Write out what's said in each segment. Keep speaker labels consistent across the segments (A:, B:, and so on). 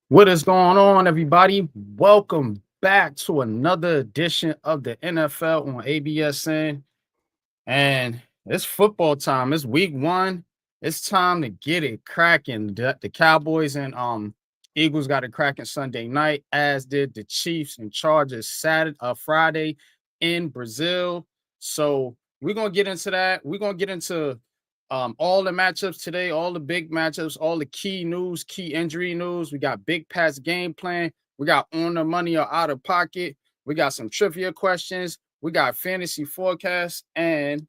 A: What is going on, everybody? Welcome back to another edition of the NFL on ABSN. And it's football time. It's week one. It's time to get it cracking. The Cowboys and Eagles got it cracking Sunday night, as did the Chiefs and Chargers Friday in Brazil. So we're gonna get into that. We're gonna get into all the matchups today, all the big matchups, all the key news, key injury news. We got Big Pat's game plan. We got on the money or out of pocket. We got some trivia questions. We got fantasy forecasts, and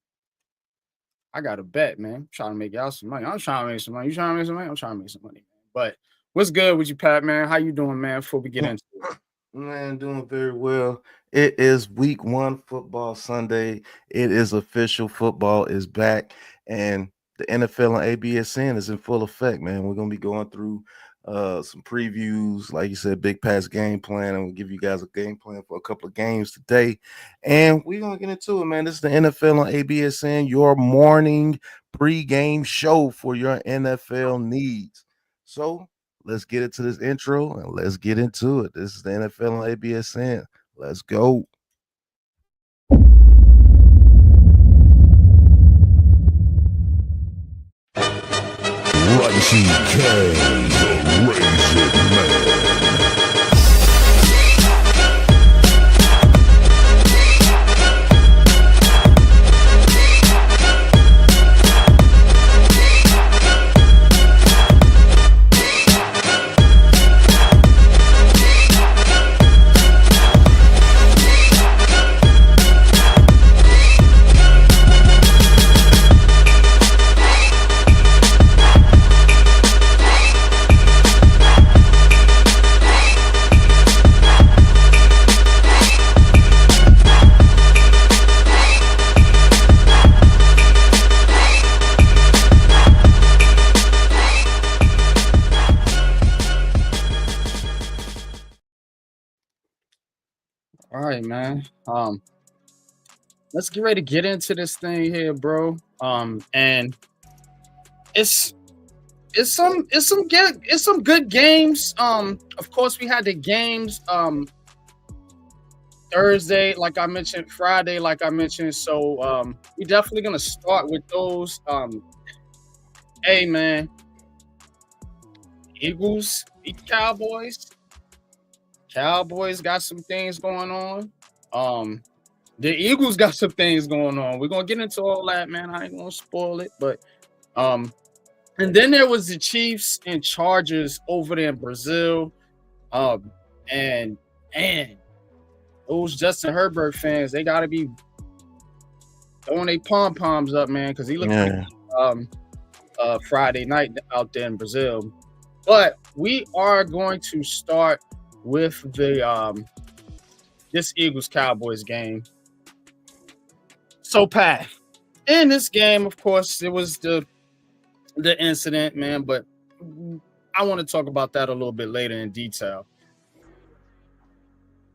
A: I got a bet, man. I'm trying to make y'all some money. I'm trying to make some money. You trying to make some money? I'm trying to make some money, man. But what's good with you, Pat, man? How you doing, man? Before we get into it.
B: Man, doing very well. It is week one football Sunday. It is official. Football is back, and the NFL and ABSN is in full effect, man. We're gonna be going through some previews, like you said, Big Pass game plan, and we'll give you guys a game plan for a couple of games today. And we're gonna get into it, man. This is the NFL on ABSN, your morning pregame show for your NFL needs. So let's get into this intro and let's get into it. This is the NFL on ABSN. Let's go.
C: Righty K, the Razor Man.
A: All right, man. Let's get ready to get into this thing here, bro. And it's it's some good games. Of course, we had the games Thursday, like I mentioned, Friday, like I mentioned. So we definitely gonna start with those. Hey man, Eagles beat Cowboys. Cowboys got some things going on. Um, the Eagles got some things going on. We're gonna get into all that, man. I ain't gonna spoil it, but um, and then there was the Chiefs and Chargers over there in Brazil. Um, and those Justin Herbert fans, they gotta be throwing their pom poms up, man, because he looked pretty
B: Yeah.
A: um Friday night out there in Brazil. But we are going to start with the this Eagles Cowboys game. So Pat, in this game, of course, it was the incident, man, but I want to talk about that a little bit later in detail.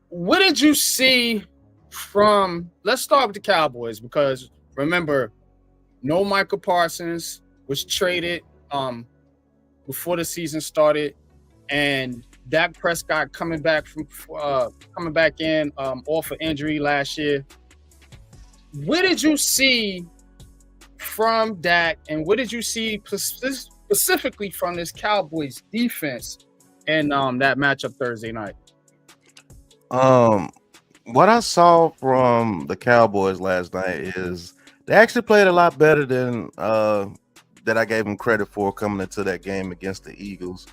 A: What did you see from let's start with the Cowboys because remember, no Michael Parsons was traded before the season started, and Dak Prescott coming back in off of injury last year. What did you see from Dak, and what did you see specifically from this Cowboys defense in that matchup Thursday night?
B: Um, what I saw from the Cowboys last night is they actually played a lot better than that I gave them credit for coming into that game against the Eagles.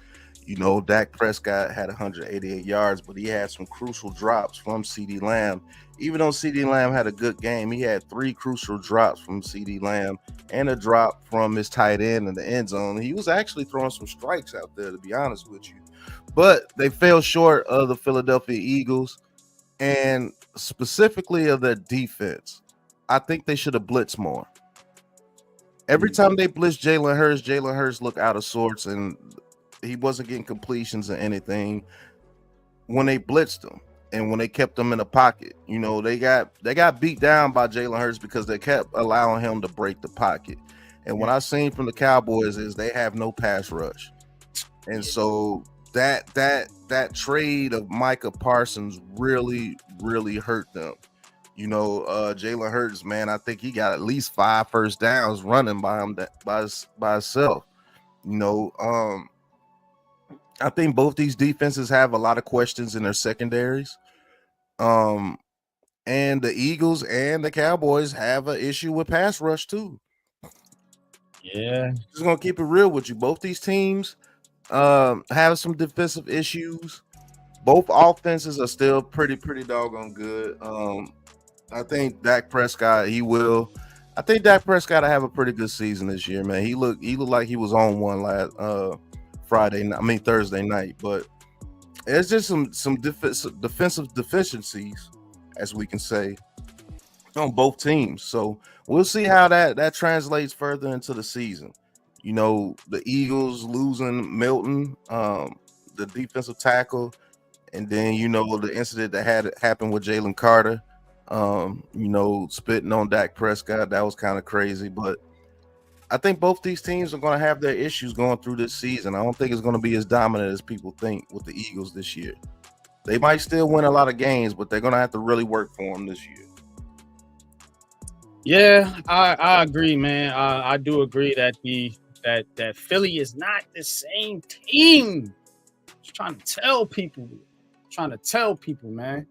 B: You know, Dak Prescott had 188 yards, but he had some crucial drops from CD Lamb. Even though CD Lamb had a good game, he had three crucial drops from CD Lamb and a drop from his tight end in the end zone. He was actually throwing some strikes out there, to be honest with you. But they fell short of the Philadelphia Eagles and specifically of their defense. I think they should have blitzed more. Every time they blitzed Jalen Hurts looked out of sorts and he wasn't getting completions or anything when they blitzed him and when they kept him in the pocket. You know, they got beat down by Jalen Hurts because they kept allowing him to break the pocket. And what I've seen from the Cowboys is they have no pass rush. And so that trade of Micah Parsons really hurt them. Jalen Hurts, man, I think he got at least 5 first downs running by himself. I think both these defenses have a lot of questions in their secondaries. And the Eagles and the Cowboys have an issue with pass rush too.
A: Yeah.
B: Just gonna keep it real with you. Both these teams have some defensive issues. Both offenses are still pretty doggone good. I think Dak Prescott, I think Dak Prescott will have a pretty good season this year, man. He looked like he was on one last Thursday night, but it's just some defensive deficiencies, as we can say, on both teams. So we'll see how that translates further into the season. The Eagles losing Milton, the defensive tackle, and then the incident that had happened with Jalen Carter, spitting on Dak Prescott. That was kind of crazy, but I think both these teams are going to have their issues going through this season. I don't think it's going to be as dominant as people think with the Eagles this year. They might still win a lot of games, but they're going to have to really work for them this year.
A: Yeah, I agree, man. I do agree that that Philly is not the same team. Just trying to tell people, man.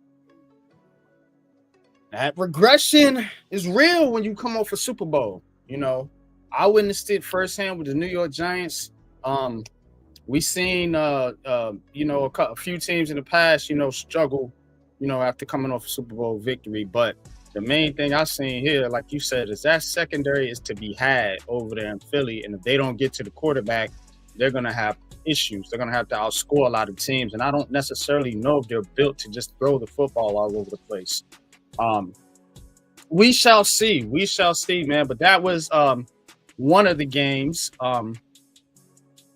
A: That regression is real when you come off a Super Bowl. I witnessed it firsthand with the New York Giants. We seen a few teams in the past, struggle, after coming off a Super Bowl victory. But the main thing I've seen here, like you said, is that secondary is to be had over there in Philly. And if they don't get to the quarterback, they're gonna have issues. They're gonna have to outscore a lot of teams. And I don't necessarily know if they're built to just throw the football all over the place. We shall see. We shall see, man. But that was one of the games. The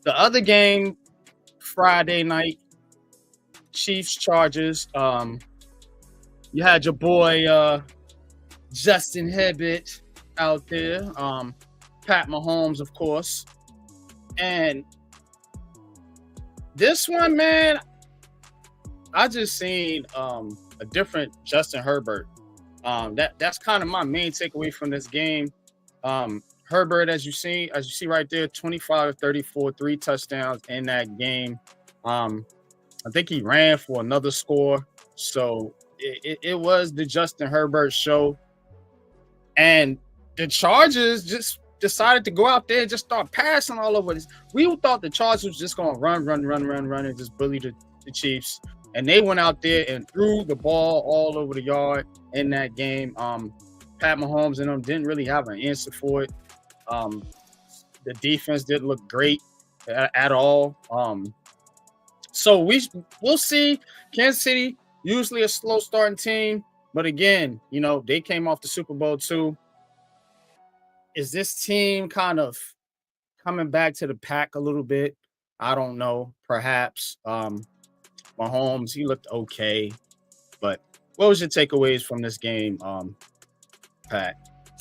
A: other game, Friday night, Chiefs Chargers. You had your boy Justin Herbert out there, Pat Mahomes, of course, and this one, man, I just seen a different Justin Herbert. That's kind of my main takeaway from this game. Herbert, as you see right there, 25-34, 3 touchdowns in that game. I think he ran for another score. So it was the Justin Herbert show. And the Chargers just decided to go out there and just start passing all over this. We thought the Chargers was just going to run and just bully the Chiefs. And they went out there and threw the ball all over the yard in that game. Pat Mahomes and them didn't really have an answer for it. The defense didn't look great at all. So we'll see. Kansas City, usually a slow starting team, but again, they came off the Super Bowl too. Is this team kind of coming back to the pack a little bit? I don't know. Perhaps. Mahomes, he looked okay, but what was your takeaways from this game, Pat?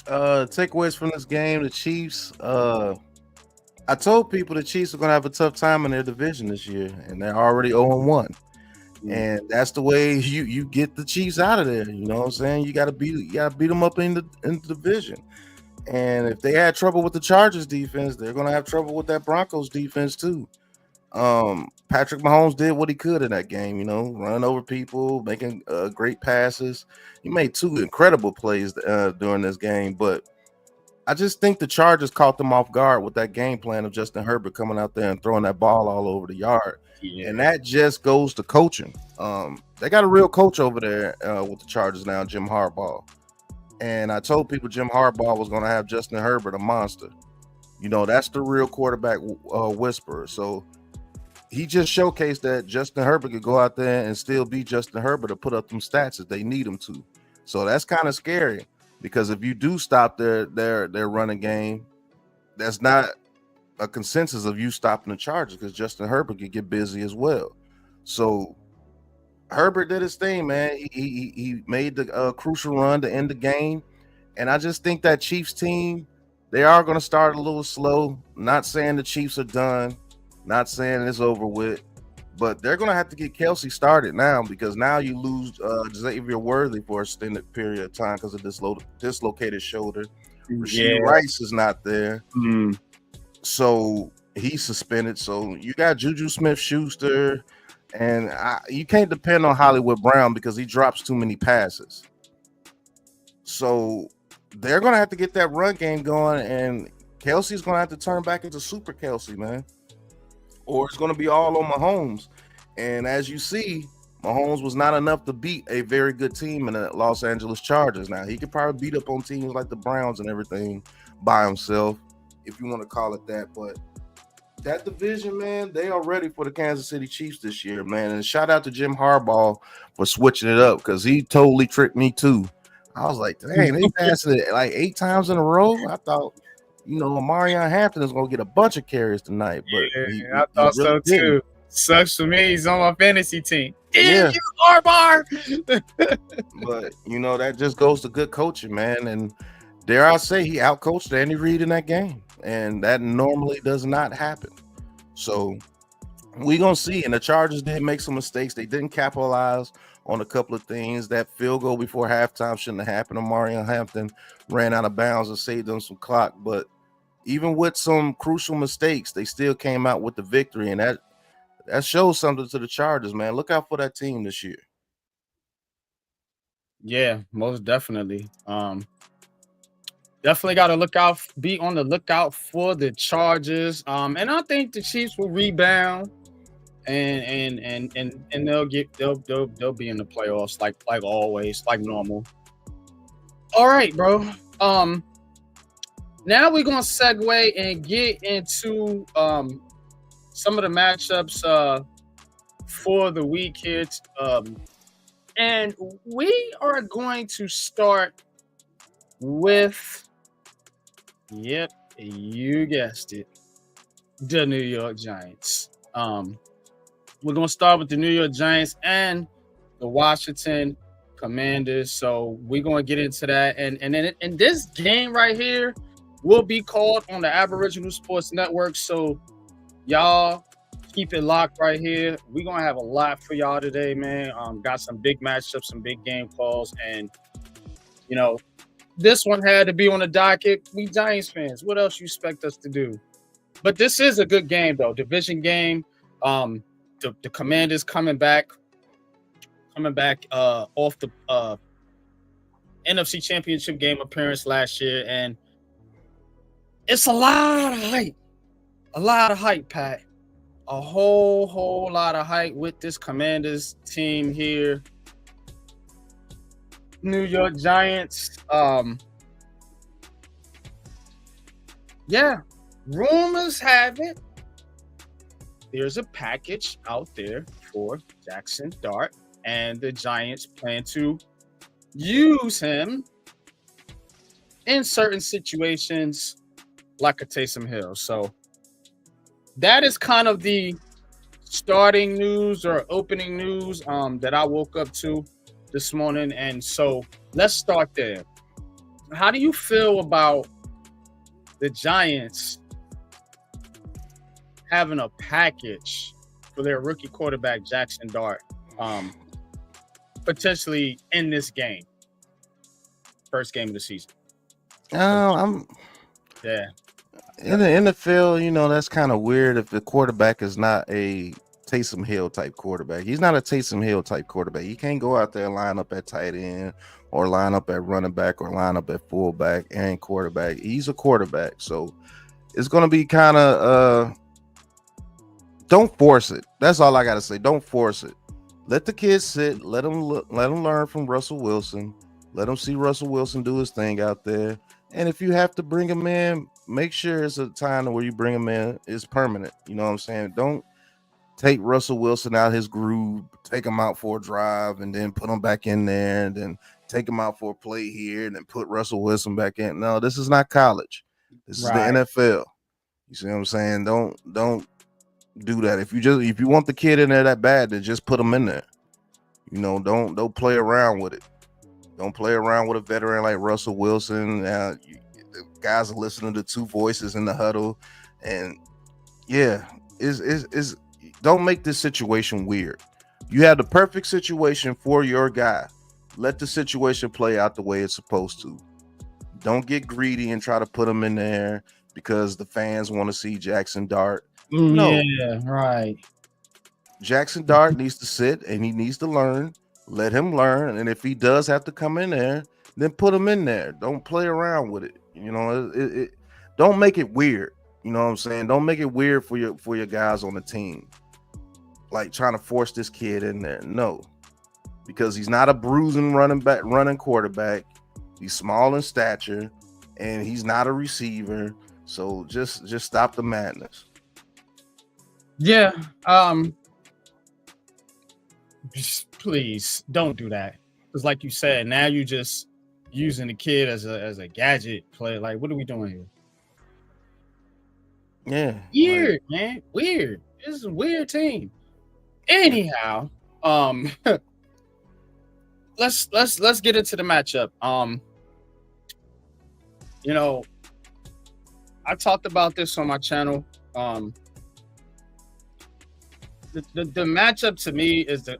B: Takeaways from this game, the Chiefs. I told people the Chiefs are going to have a tough time in their division this year, and they're already 0-1. And that's the way you get the Chiefs out of there. You know what I'm saying? You got to beat them up in the division. And if they had trouble with the Chargers defense, they're going to have trouble with that Broncos defense too. Patrick Mahomes did what he could in that game, running over people, making great passes. He made 2 incredible plays during this game, but I just think the Chargers caught them off guard with that game plan of Justin Herbert coming out there and throwing that ball all over the yard. Yeah. And that just goes to coaching. They got a real coach over there with the Chargers now, Jim Harbaugh. And I told people Jim Harbaugh was going to have Justin Herbert a monster. That's the real quarterback whisperer. So he just showcased that Justin Herbert could go out there and still be Justin Herbert to put up them stats if they need him to. So that's kind of scary, because if you do stop their running game, that's not a consensus of you stopping the Chargers, because Justin Herbert could get busy as well. So Herbert did his thing, man. He made the crucial run to end the game. And I just think that Chiefs team, they are going to start a little slow. Not saying the Chiefs are done. Not saying it's over with. But they're gonna have to get Kelsey started now because now you lose Xavier Worthy for an extended period of time because of this dislocated shoulder. Rasheed Rice is not there, so he's suspended. So you got Juju Smith-Schuster, and you can't depend on Hollywood Brown because he drops too many passes. So they're gonna have to get that run game going, and Kelsey's gonna have to turn back into Super Kelsey, man, or it's gonna be all on Mahomes. And as you see, Mahomes was not enough to beat a very good team in the Los Angeles Chargers. Now he could probably beat up on teams like the Browns and everything by himself, if you want to call it that. But that division, man, they are ready for the Kansas City Chiefs this year, man. And shout out to Jim Harbaugh for switching it up because he totally tricked me too. I was like, dang, they passed it like 8 times in a row. I thought, Marion Hampton is going to get a bunch of carries tonight. But
A: I thought so too. Sucks for me. He's on my fantasy team. Damn you, Harbaugh.
B: But, that just goes to good coaching, man. And dare I say, he outcoached Andy Reid in that game. And that normally does not happen. So we're going to see. And the Chargers did make some mistakes. They didn't capitalize on a couple of things. That field goal before halftime shouldn't have happened. Marion Hampton ran out of bounds and saved them some clock. But even with some crucial mistakes, they still came out with the victory. And that shows something to the Chargers, man. Look out for that team this year.
A: Yeah, most definitely. Definitely got to be on the lookout for the Chargers. And I think the Chiefs will rebound and they'll be in the playoffs like always, like normal. All right, bro. Now we're gonna segue and get into some of the matchups for the week here. And we are going to start with, yep, you guessed it, the New York Giants. We're going to start with the New York Giants and the Washington Commanders. So we're going to get into that. And then this game right here will be called on the Aboriginal Sports Network. So y'all keep it locked right here. We're going to have a lot for y'all today, man. Got some big matchups, some big game calls. And, this one had to be on the docket. We Giants fans. What else you expect us to do? But this is a good game, though. Division game. The Commanders coming back off the NFC Championship game appearance last year, and it's a lot of hype, Pat. A whole lot of hype with this Commanders team here. New York Giants. Yeah, rumors have it there's a package out there for Jackson Dart, and the Giants plan to use him in certain situations like a Taysom Hill. So that is kind of the starting news or opening news that I woke up to this morning. And so let's start there. How do you feel about the Giants having a package for their rookie quarterback, Jackson Dart, potentially in this game? First game of the season.
B: In the NFL, that's kind of weird if the quarterback is not a Taysom Hill type quarterback. He's not a Taysom Hill type quarterback. He can't go out there and line up at tight end or line up at running back or line up at fullback and quarterback. He's a quarterback. So it's going to be kind of don't force it. That's all I got to say. Don't force it. Let the kids sit. Let them learn from Russell Wilson. Let them see Russell Wilson do his thing out there. And if you have to bring him in, make sure it's a time where you bring him in is permanent. You know what I'm saying? Don't take Russell Wilson out his groove, take him out for a drive, and then put him back in there, and then take him out for a play here, and then put Russell Wilson back in. No, this is not college. This is the NFL. You see what I'm saying? Don't do that. If you want the kid in there that bad, then just put him in there. Don't play around with it. Don't play around with a veteran like Russell Wilson. The guys are listening to two voices in the huddle, and yeah, is don't make this situation weird. You have the perfect situation for your guy. Let the situation play out the way it's supposed to. Don't get greedy and try to put him in there because the fans want to see Jackson Dart. No,
A: Yeah, right.
B: Jackson Dart needs to sit and he needs to learn. Let him learn, and if he does have to come in there, then put him in there. Don't play around with it. Don't make it weird. You know what I'm saying? Don't make it weird for your guys on the team. Like trying to force this kid in there. No, because he's not a bruising running quarterback. He's small in stature, and he's not a receiver. So just stop the madness.
A: Yeah. Just please don't do that. Because like you said, now you just using the kid as a gadget play. Like, what are we doing here?
B: Yeah.
A: Weird, man. Weird. This is a weird team. Anyhow, let's get into the matchup. I talked about this on my channel. The matchup to me is the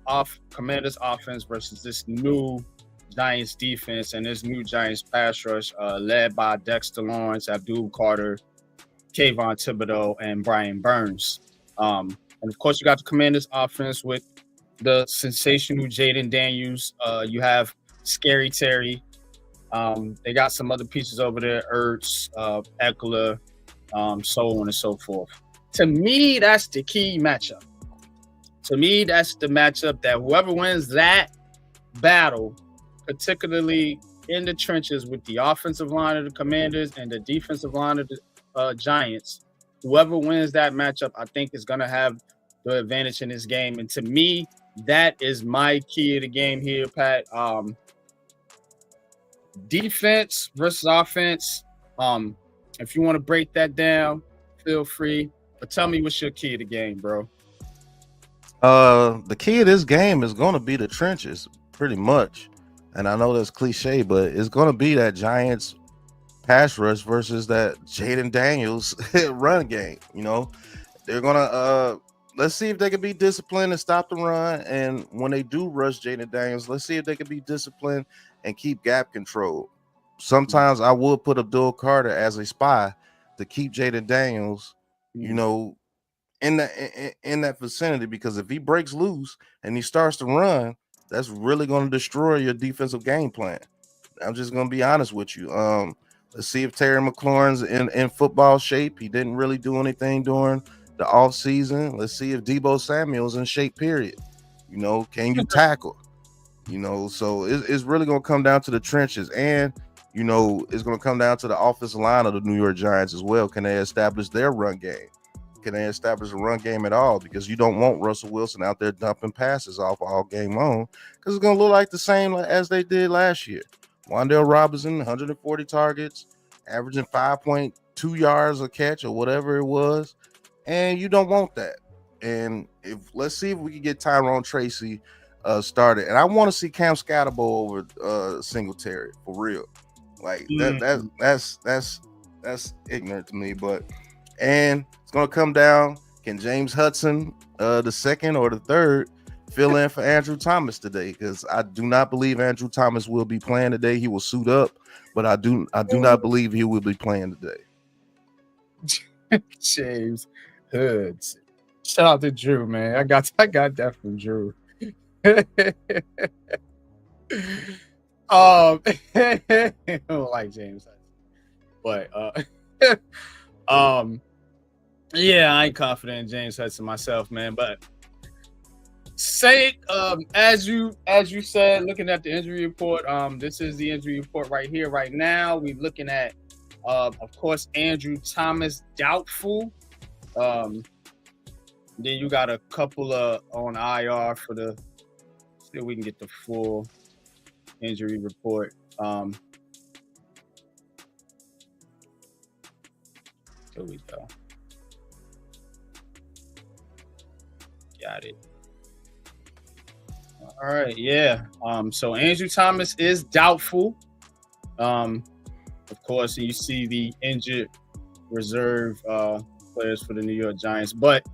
A: Commanders offense versus this new Giants defense and this new Giants pass rush led by Dexter Lawrence, Abdul Carter, Kayvon Thibodeau, and Brian Burns. And of course, you got the Commanders offense with the sensational Jaden Daniels. You have Scary Terry. They got some other pieces over there, Ertz, Eckler, so on and so forth. To me, that's the key matchup. To me, that's the matchup that whoever wins that battle, particularly in the trenches with the offensive line of the Commanders and the defensive line of the Giants, whoever wins that matchup, I think is going to have the advantage in this game. And to me, that is my key of the game here, Pat. Defense versus offense. If you want to break that down, feel free. But tell me what's your key of the game, bro.
B: The key of this game is going to be the trenches, pretty much. And I know that's cliche, but it's going to be that Giants pass rush versus that Jaden Daniels run game. They're going to let's see if they can be disciplined and stop the run. And when they do rush Jaden Daniels, let's see if they can be disciplined and keep gap control. Sometimes I would put Abdul Carter as a spy to keep Jaden Daniels, in that vicinity, because if he breaks loose and he starts to run, that's really going to destroy your defensive game plan. I'm just going to be honest with you. Let's see if Terry McLaurin's in football shape. He didn't really do anything during the off season. Let's see if Deebo Samuel's in shape, period. Can you tackle? So it's really going to come down to the trenches, and it's going to come down to the offensive line of the New York Giants as well. Can they establish their run game? Can they establish a run game at all? Because you don't want Russell Wilson out there dumping passes off all game long, because it's going to look like the same as they did last year. Wan'Dale Robinson, 140 targets, averaging 5.2 yards a catch or whatever it was, and you don't want that. And let's see if we can get Tyrone Tracy started. And I want to see Cam Scatterbo over Singletary for real. Like that's ignorant to me, and it's gonna come down. Can James Hudson, the second or the third, fill in for Andrew Thomas today? Because I do not believe Andrew Thomas will be playing today. He will suit up, but I do not believe he will be playing today.
A: James Hudson. Shout out to Drew, man. I got that from Drew. I don't like James Hudson, but yeah, I ain't confident in James Hudson myself, man. But as you said, looking at the injury report, this is the injury report right here, right now. We're looking at, of course, Andrew Thomas doubtful. Then you got a couple on IR for the. See if we can get the full injury report. Here we go. Got it. All right, yeah. So Andrew Thomas is doubtful. Of course, and you see the injured reserve players for the New York Giants. But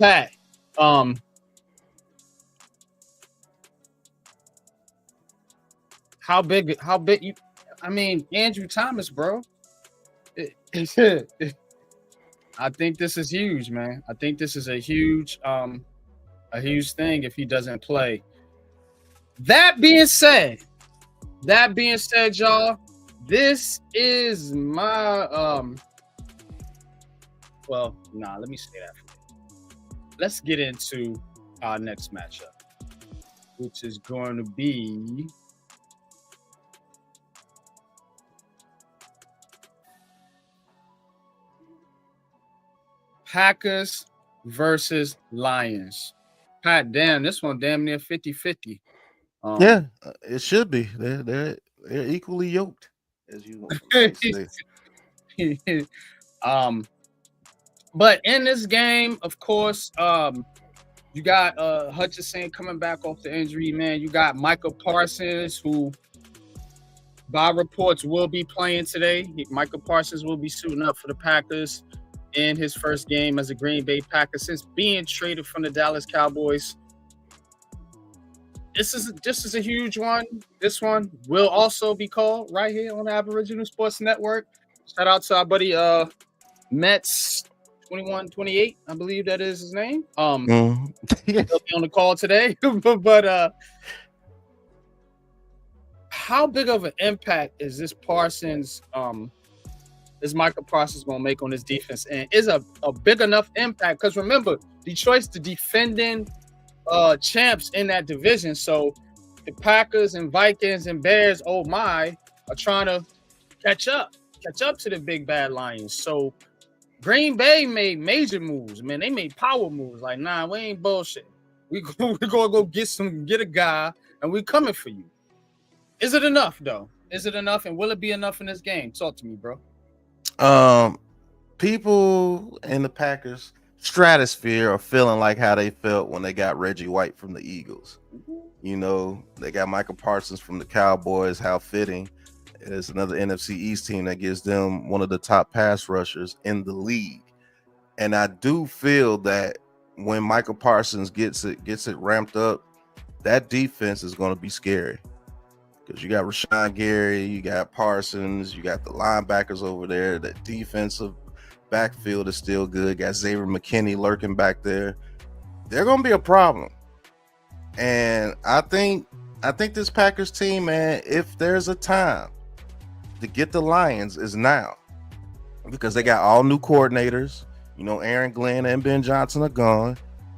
A: Pat, how big you, I mean, Andrew Thomas, bro. I think this is huge, man. I think this is a huge thing if he doesn't play. That being said, y'all, this is my well, nah, let me say that for you. Let's get into our next matchup, which is going to be Packers versus Lions. Pat, damn, this one damn near 50-50.
B: Yeah, it should be. They're equally yoked, as you might say.
A: But in this game, of course, you got Hutchinson coming back off the injury, man. You got Michael Parsons, who by reports will be playing today. Michael Parsons will be suiting up for the Packers in his first game as a Green Bay Packer since being traded from the Dallas Cowboys. This is a huge one. This one will also be called right here on the Aboriginal Sports Network. Shout out to our buddy Mets 2128, I believe that is his name. He'll be on the call today. But how big of an impact is this Parsons is Michael Parsons going to make on this defense? And is a big enough impact? Because remember, Detroit's the defending champs in that division. So the Packers and Vikings and Bears, oh my, are trying to catch up to the big bad Lions. So Green Bay made major moves, man. They made power moves. Like, nah, we ain't bullshit. We're gonna go get a guy, and we coming for you. Is it enough though? Is it enough? And will it be enough in this game? Talk to me, bro.
B: People in the Packers stratosphere are feeling like how they felt when they got Reggie White from the Eagles. You know, they got Michael Parsons from the Cowboys. How fitting. It's another NFC East team that gives them one of the top pass rushers in the league. And I do feel that when Michael Parsons gets it ramped up, that defense is going to be scary. Because you got Rashawn Gary, you got Parsons, you got the linebackers over there. That defensive backfield is still good. Got Xavier McKinney lurking back there. They're going to be a problem. And I think this Packers team, man, if there's a time to get the Lions, is now, because they got all new coordinators. You know, Aaron Glenn and Ben Johnson are gone,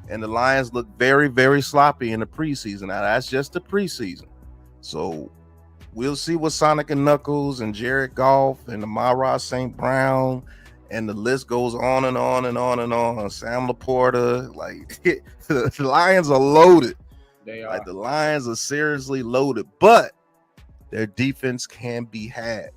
B: and the Lions look very, very sloppy in the preseason. Now, that's just the preseason. So we'll see what Sonic and Knuckles and Jared Goff and Amara St. Brown, and the list goes on and on and on and on. Sam Laporta, like the Lions are loaded.
A: They are.
B: Like the Lions are seriously loaded, but their defense can be had.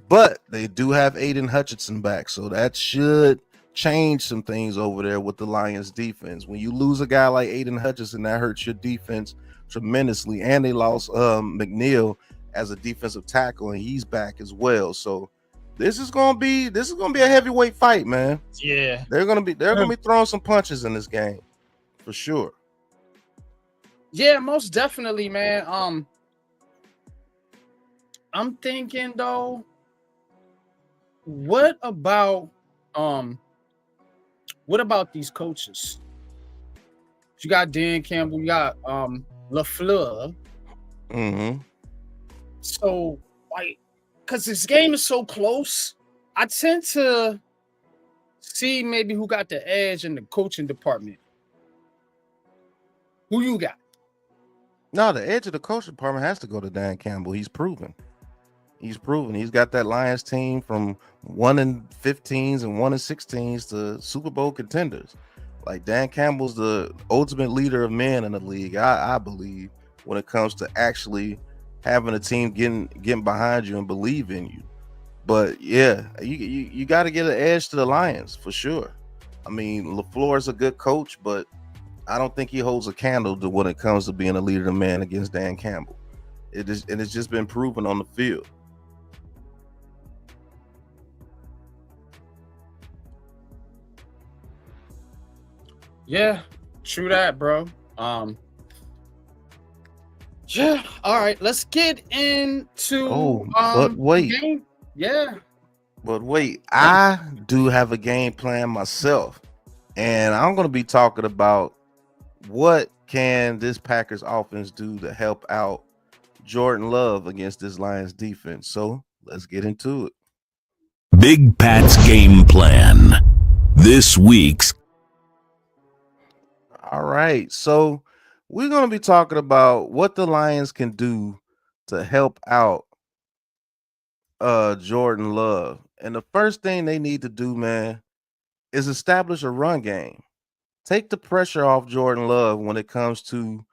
B: But they do have Aiden Hutchinson back, so that should change some things over there with the Lions defense. When you lose a guy like Aiden Hutchinson, that hurts your defense tremendously. And they lost McNeil as a defensive tackle, and he's back as well. So this is gonna be a heavyweight fight, man.
A: Yeah,
B: they're gonna be throwing some punches in this game for sure.
A: Yeah, most definitely, man. I'm thinking though, what about these coaches? You got Dan Campbell, you got LaFleur. So, like, because this game is so close, I tend to see maybe who got the edge in the coaching department. Who you got?
B: No, the edge of the coaching department has to go to Dan Campbell. He's proven. He's got that Lions team from 1-15s and 1-16s to Super Bowl contenders. Like, Dan Campbell's the ultimate leader of men in the league, I believe, when it comes to actually having a team getting behind you and believe in you. But yeah, you got to get an edge to the Lions for sure. I mean, LaFleur is a good coach, but I don't think he holds a candle to when it comes to being a leader of men against Dan Campbell. It's just been proven on the field.
A: Yeah, true that, bro. Yeah, all right, let's get into
B: Oh, but
A: the
B: wait,
A: game. Yeah.
B: I do have a game plan myself, and I'm going to be talking about what can this Packers offense do to help out Jordan Love against this Lions defense. So let's get into it.
C: Big Pat's game plan. This week's
B: All right, so we're going to be talking about what the Lions can do to help out Jordan Love. And the first thing they need to do, man, is establish a run game. Take the pressure off Jordan Love when it comes to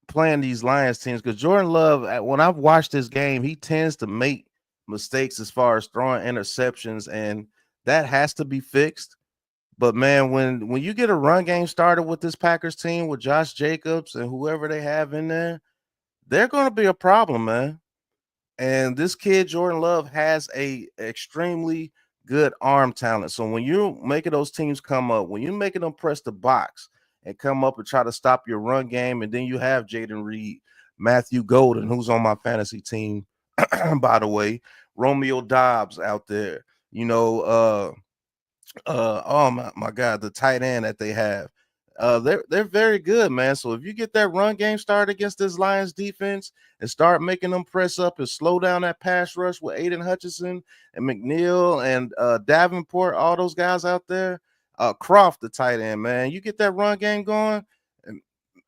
B: playing these Lions teams, because Jordan Love, when I've watched this game, he tends to make mistakes as far as throwing interceptions, and that has to be fixed. But man, when you get a run game started with this Packers team with Josh Jacobs and whoever they have in there, they're going to be a problem, man. And this kid, Jordan Love, has a extremely good arm talent. So when you're making those teams come up, when you're making them press the box and come up and try to stop your run game, and then you have Jaden Reed, Matthew Golden, who's on my fantasy team, by the way, Romeo Dobbs out there, oh my God, the tight end that they have. They're very good, man. So if you get that run game started against this Lions defense and start making them press up and slow down that pass rush with Aiden Hutchinson and McNeil and Davenport, all those guys out there, Croft, the tight end, man, you get that run game going, and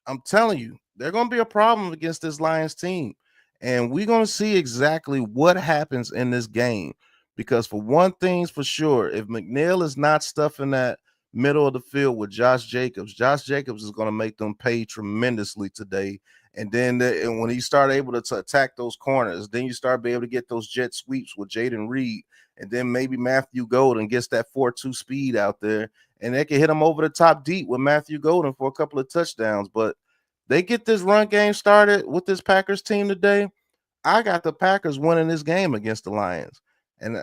B: I'm telling you, they're going to be a problem against this Lions team. And we're going to see exactly what happens in this game. Because for one thing's for sure, if McNeil is not stuffing that middle of the field with Josh Jacobs is going to make them pay tremendously today. And then and when he start able to attack those corners, then you start being able to get those jet sweeps with Jaden Reed. And then maybe Matthew Golden gets that 4-2 speed out there, and they can hit him over the top deep with Matthew Golden for a couple of touchdowns. But they get this run game started with this Packers team today. I got the Packers winning this game against the Lions. And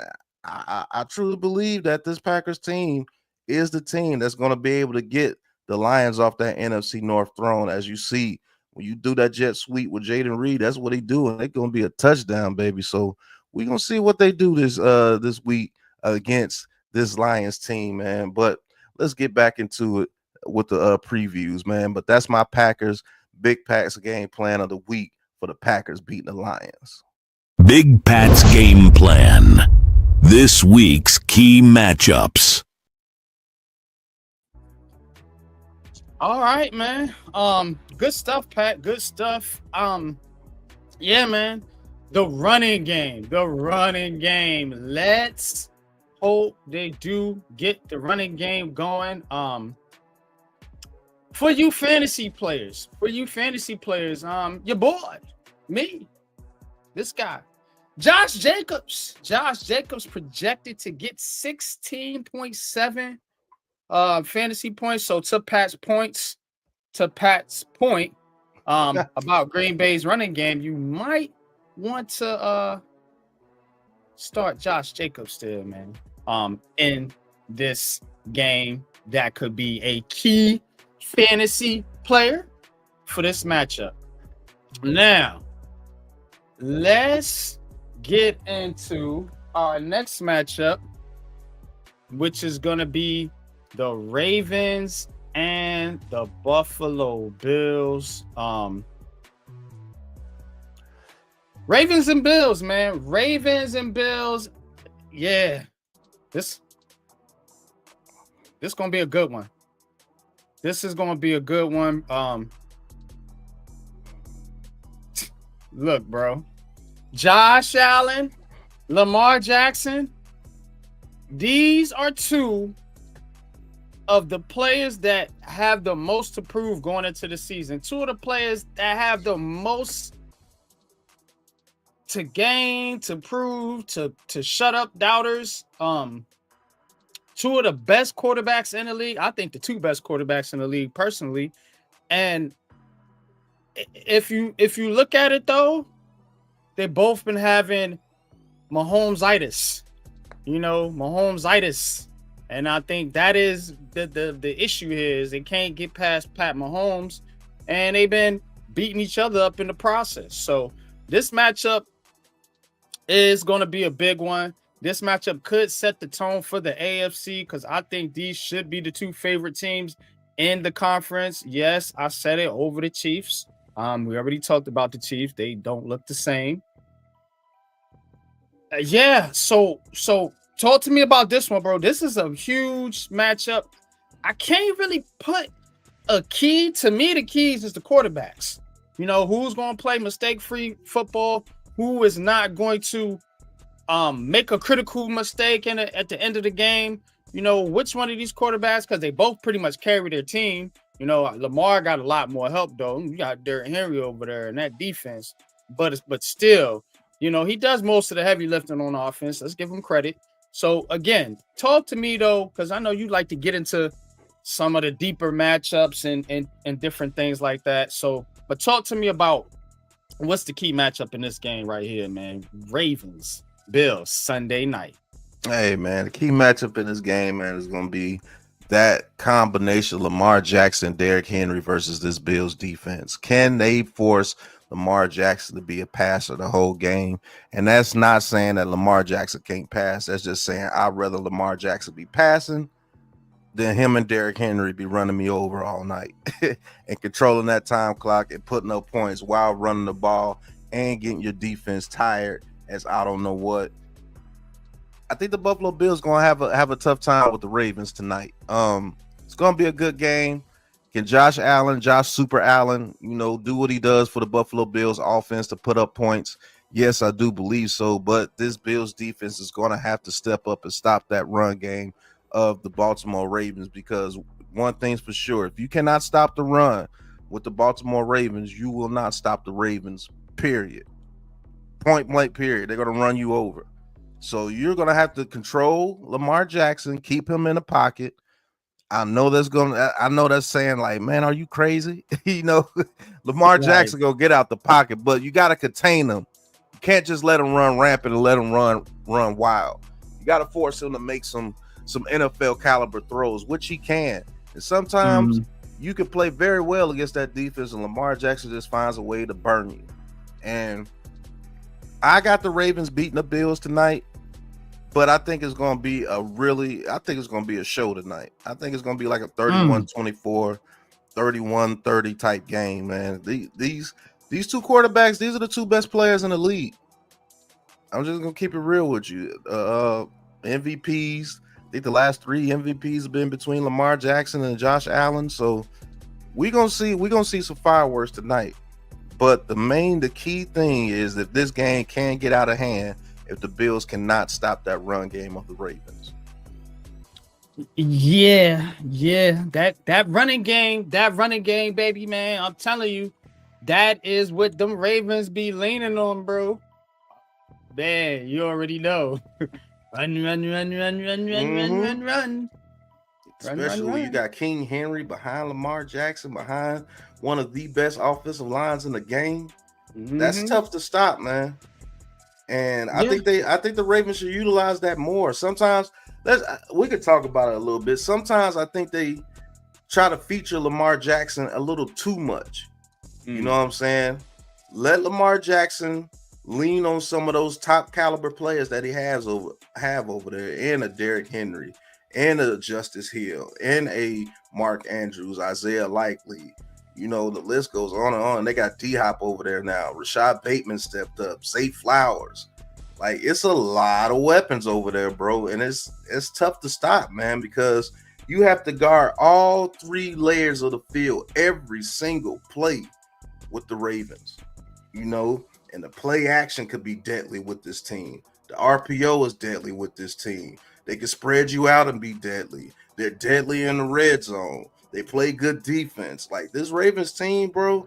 B: I truly believe that this Packers team is the team that's going to be able to get the Lions off that NFC North throne. As you see, when you do that jet sweep with Jaden Reed, that's what they do, and they're going to be a touchdown, baby. So we're going to see what they do this week against this Lions team, man. But let's get back into it with the previews, man. But that's my Packers Big Pat's game plan of the week for the Packers beating the Lions.
C: Big Pat's game plan. This week's key matchups.
A: All right, man. Good stuff, Pat. Good stuff. Yeah, man. The running game. Let's hope they do get the running game going. For you fantasy players, your boy, me, this guy, Josh Jacobs projected to get 16.7 fantasy points. So to Pat's point about Green Bay's running game, you might want to start Josh Jacobs still, man. In this game, that could be a key fantasy player for this matchup. Now, let's get into our next matchup, which is going to be the Ravens and the Buffalo Bills. Ravens and Bills, man. Yeah. This going to be a good one. Look, bro. Josh Allen, Lamar Jackson, these are two of the players that have the most to prove going into the season. Two of the players that have the most to gain, to prove, to shut up doubters. Two of the best quarterbacks in the league. I think the two best quarterbacks in the league personally. And if you look at it though, they've both been having Mahomes-itis. And I think that is the issue here is they can't get past Pat Mahomes, and they've been beating each other up in the process. So this matchup is going to be a big one. This matchup could set the tone for the AFC because I think these should be the two favorite teams in the conference. Yes, I said it over the Chiefs. We already talked about the Chiefs. They don't look the same. Yeah, so talk to me about this one, bro. This is a huge matchup. I can't really put a key. To me, the keys is the quarterbacks. You know, who's going to play mistake-free football, who is not going to make a critical mistake at the end of the game. You know, which one of these quarterbacks, because they both pretty much carry their team. You know, Lamar got a lot more help, though. You got Derrick Henry over there in that defense. But still, you know, he does most of the heavy lifting on offense. Let's give him credit. So, again, talk to me, though, because I know you like to get into some of the deeper matchups and different things like that. So, but talk to me about what's the key matchup in this game right here, man. Ravens, Bills, Sunday night.
B: Hey, man, the key matchup in this game, man, is going to be that combination Lamar Jackson, Derrick Henry versus this Bills defense. Can they force Lamar Jackson to be a passer the whole game? And that's not saying that Lamar Jackson can't pass. That's just saying I'd rather Lamar Jackson be passing than him and Derrick Henry be running me over all night and controlling that time clock and putting up points while running the ball and getting your defense tired as I don't know what. I think the Buffalo Bills going to have a tough time with the Ravens tonight. It's going to be a good game. Can Josh Super Allen, you know, do what he does for the Buffalo Bills offense to put up points? Yes, I do believe so, but this Bills defense is going to have to step up and stop that run game of the Baltimore Ravens, because one thing's for sure, if you cannot stop the run with the Baltimore Ravens, you will not stop the Ravens, period. Point blank, period. They're going to run you over. So you're going to have to control Lamar Jackson, keep him in the pocket. I know that's saying like, man, are you crazy? You know, Lamar Jackson go get out the pocket, but you got to contain him. You can't just let him run rampant and let him run wild. You got to force him to make some NFL caliber throws, which he can. And sometimes you can play very well against that defense, and Lamar Jackson just finds a way to burn you. And I got the Ravens beating the Bills tonight, but I think it's going to be a show tonight. I think it's going to be like a 31-24, 31-30 type game, man. These two quarterbacks, these are the two best players in the league. I'm just going to keep it real with you. MVPs, I think the last 3 MVPs have been between Lamar Jackson and Josh Allen. So we're gonna see some fireworks tonight. But the key thing is if this game can get out of hand, if the Bills cannot stop that run game of the Ravens.
A: Yeah. That running game, baby, man. I'm telling you, that is what them Ravens be leaning on, bro. Man, you already know. Run.
B: Especially when you got King Henry behind Lamar Jackson, behind one of the best offensive lines in the game. That's tough to stop, man. And I think the Ravens should utilize that more. Sometimes we could talk about it a little bit. Sometimes I think they try to feature Lamar Jackson a little too much. You know what I'm saying? Let Lamar Jackson lean on some of those top caliber players that he have over there, and a Derrick Henry, and a Justice Hill, and a Mark Andrews, Isaiah Likely. You know, the list goes on and on. They got D-Hop over there now. Rashad Bateman stepped up. Zay Flowers. Like, it's a lot of weapons over there, bro. And it's tough to stop, man, because you have to guard all 3 layers of the field every single play with the Ravens. You know, and the play action could be deadly with this team. The RPO is deadly with this team. They can spread you out and be deadly. They're deadly in the red zone. They play good defense. Like, this Ravens team, bro,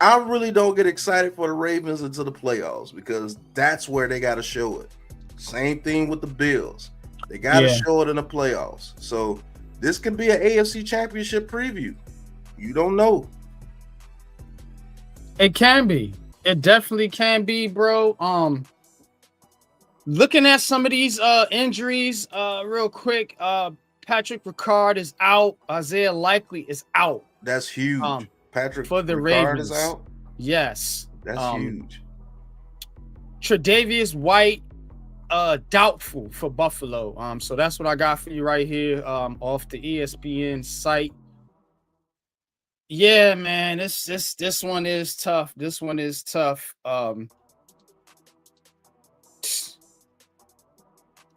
B: I really don't get excited for the Ravens until the playoffs, because that's where they got to show it. Same thing with the Bills. They got to show it in the playoffs. So this can be an AFC Championship preview. You don't know.
A: It can be. It definitely can be, bro. Looking at some of these injuries real quick. Patrick Ricard is out. Isaiah Likely is out.
B: That's huge. Patrick
A: for the
B: Ricard
A: Ravens.
B: is out.
A: Yes.
B: That's huge.
A: Tre'Davious White doubtful for Buffalo. So that's what I got for you right here off the ESPN site. Yeah, man, this one is tough. This one is tough.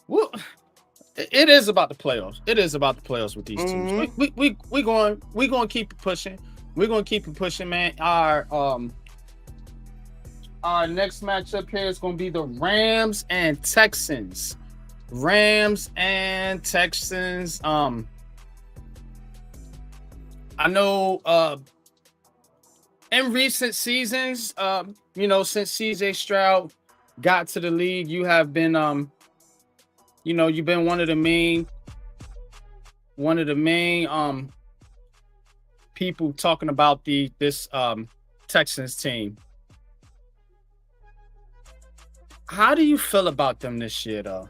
A: Well, it is about the playoffs. It is about the playoffs with these teams. We going to keep it pushing. We're going to keep it pushing, man. Our next matchup here is going to be the Rams and Texans. Rams and Texans. I know in recent seasons, since CJ Stroud got to the league, you have been you've been one of the main people talking about this Texans team. How do you feel about them this year, though?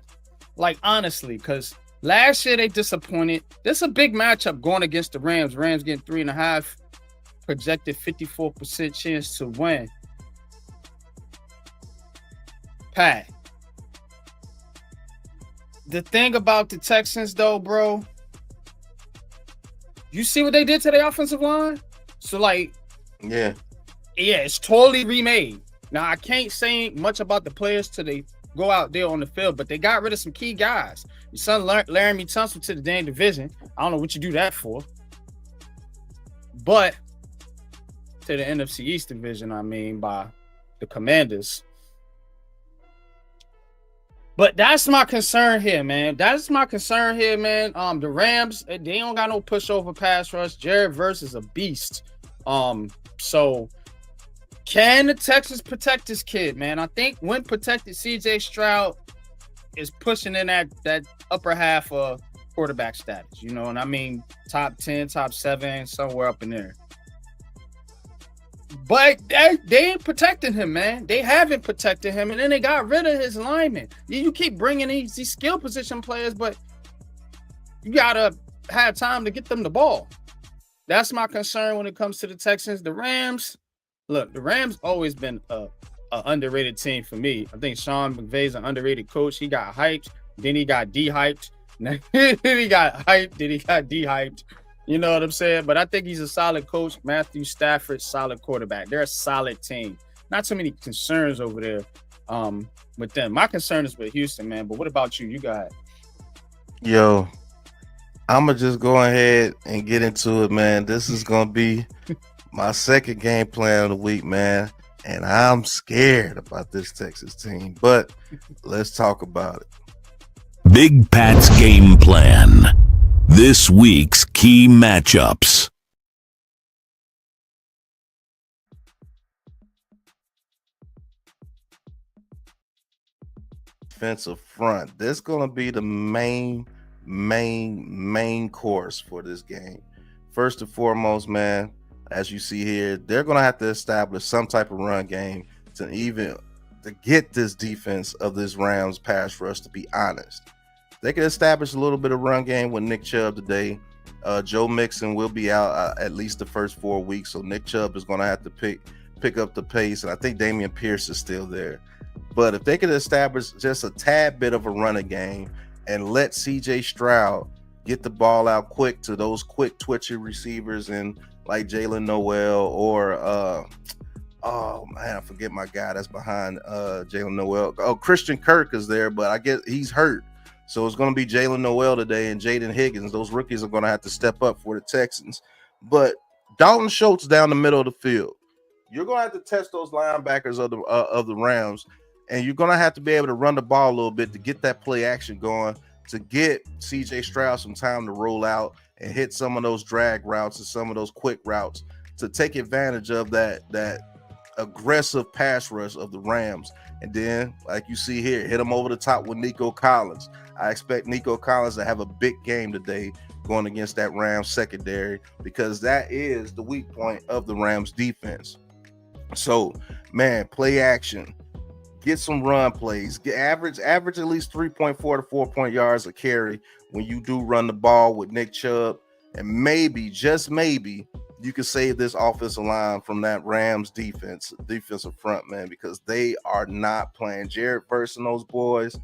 A: Like, honestly, because last year they disappointed. This is a big matchup going against the Rams. Rams getting 3.5, projected 54% chance to win. Pat, the thing about the Texans, though, bro, you see what they did to the offensive line? So, like,
B: yeah,
A: it's totally remade. Now, I can't say much about the players till they go out there on the field, but they got rid of some key guys. Your son Laramie Tunsil to the damn division. I don't know what you do that for. But to the NFC East division, by the Commanders. But that's my concern here, man. The Rams, they don't got no pushover pass rush. Jared Verse is a beast. So can the Texans protect this kid, man? I think when protected, CJ Stroud is pushing in that upper half of quarterback status. You know what I mean? Top 10, top 7, somewhere up in there. But they ain't protecting him, man. They haven't protected him, and then they got rid of his linemen. You keep bringing these skill position players, but you gotta have time to get them the ball. That's my concern when it comes to the Texans. The Rams, look, the Rams always been a underrated team for me. I think Sean McVay's an underrated coach. He got hyped, then he got de-hyped. Then he got hyped, then he got de-hyped. You know what I'm saying? But I think he's a solid coach. Matthew Stafford, solid quarterback. They're a solid team. Not too many concerns over there with them. My concern is with Houston, man. But what about you? You got it.
B: Yo, I'm going to just go ahead and get into it, man. This is going to be my second game plan of the week, man. And I'm scared about this Texas team. But let's talk about it.
C: Big Pat's game plan. This week's key matchups.
B: Defensive front. This is going to be the main course for this game. First and foremost, man, as you see here, they're going to have to establish some type of run game to get this defense of this Rams pass rush, to be honest. They can establish a little bit of run game with Nick Chubb today. Joe Mixon will be out at least the first 4 weeks, so Nick Chubb is going to have to pick up the pace, and I think Damian Pierce is still there. But if they could establish just a tad bit of a running game and let CJ Stroud get the ball out quick to those quick twitchy receivers and like Jalen Noel or oh man, I forget my guy that's behind Jalen Noel. Oh, Christian Kirk is there, but I guess he's hurt. So it's going to be Jalen Noel today and Jaden Higgins. Those rookies are going to have to step up for the Texans. But Dalton Schultz down the middle of the field. You're going to have to test those linebackers of the Rams, and you're going to have to be able to run the ball a little bit to get that play action going, to get CJ Stroud some time to roll out and hit some of those drag routes and some of those quick routes to take advantage of that aggressive pass rush of the Rams. And then, like you see here, hit them over the top with Nico Collins. I expect Nico Collins to have a big game today going against that Rams secondary, because that is the weak point of the Rams defense. So, man, play action. get some run plays, get average at least 3.4 to 4 point yards a carry when you do run the ball with Nick Chubb, and maybe, just maybe, you can save this offensive line from that Rams defensive front, man, because they are not playing. Jared Verse and those boys.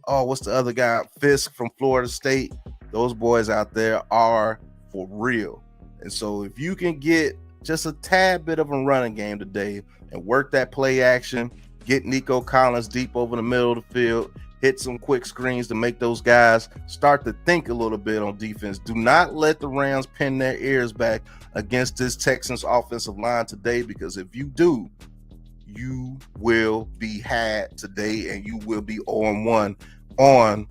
B: Oh, what's the other guy? Fisk from Florida State. Those boys out there are for real. And so if you can get just a tad bit of a running game today and work that play action, get Nico Collins deep over the middle of the field, hit some quick screens to make those guys start to think a little bit on defense. Do not let the Rams pin their ears back against this Texans offensive line today, because if you do, you will be had today and you will be 0-1 on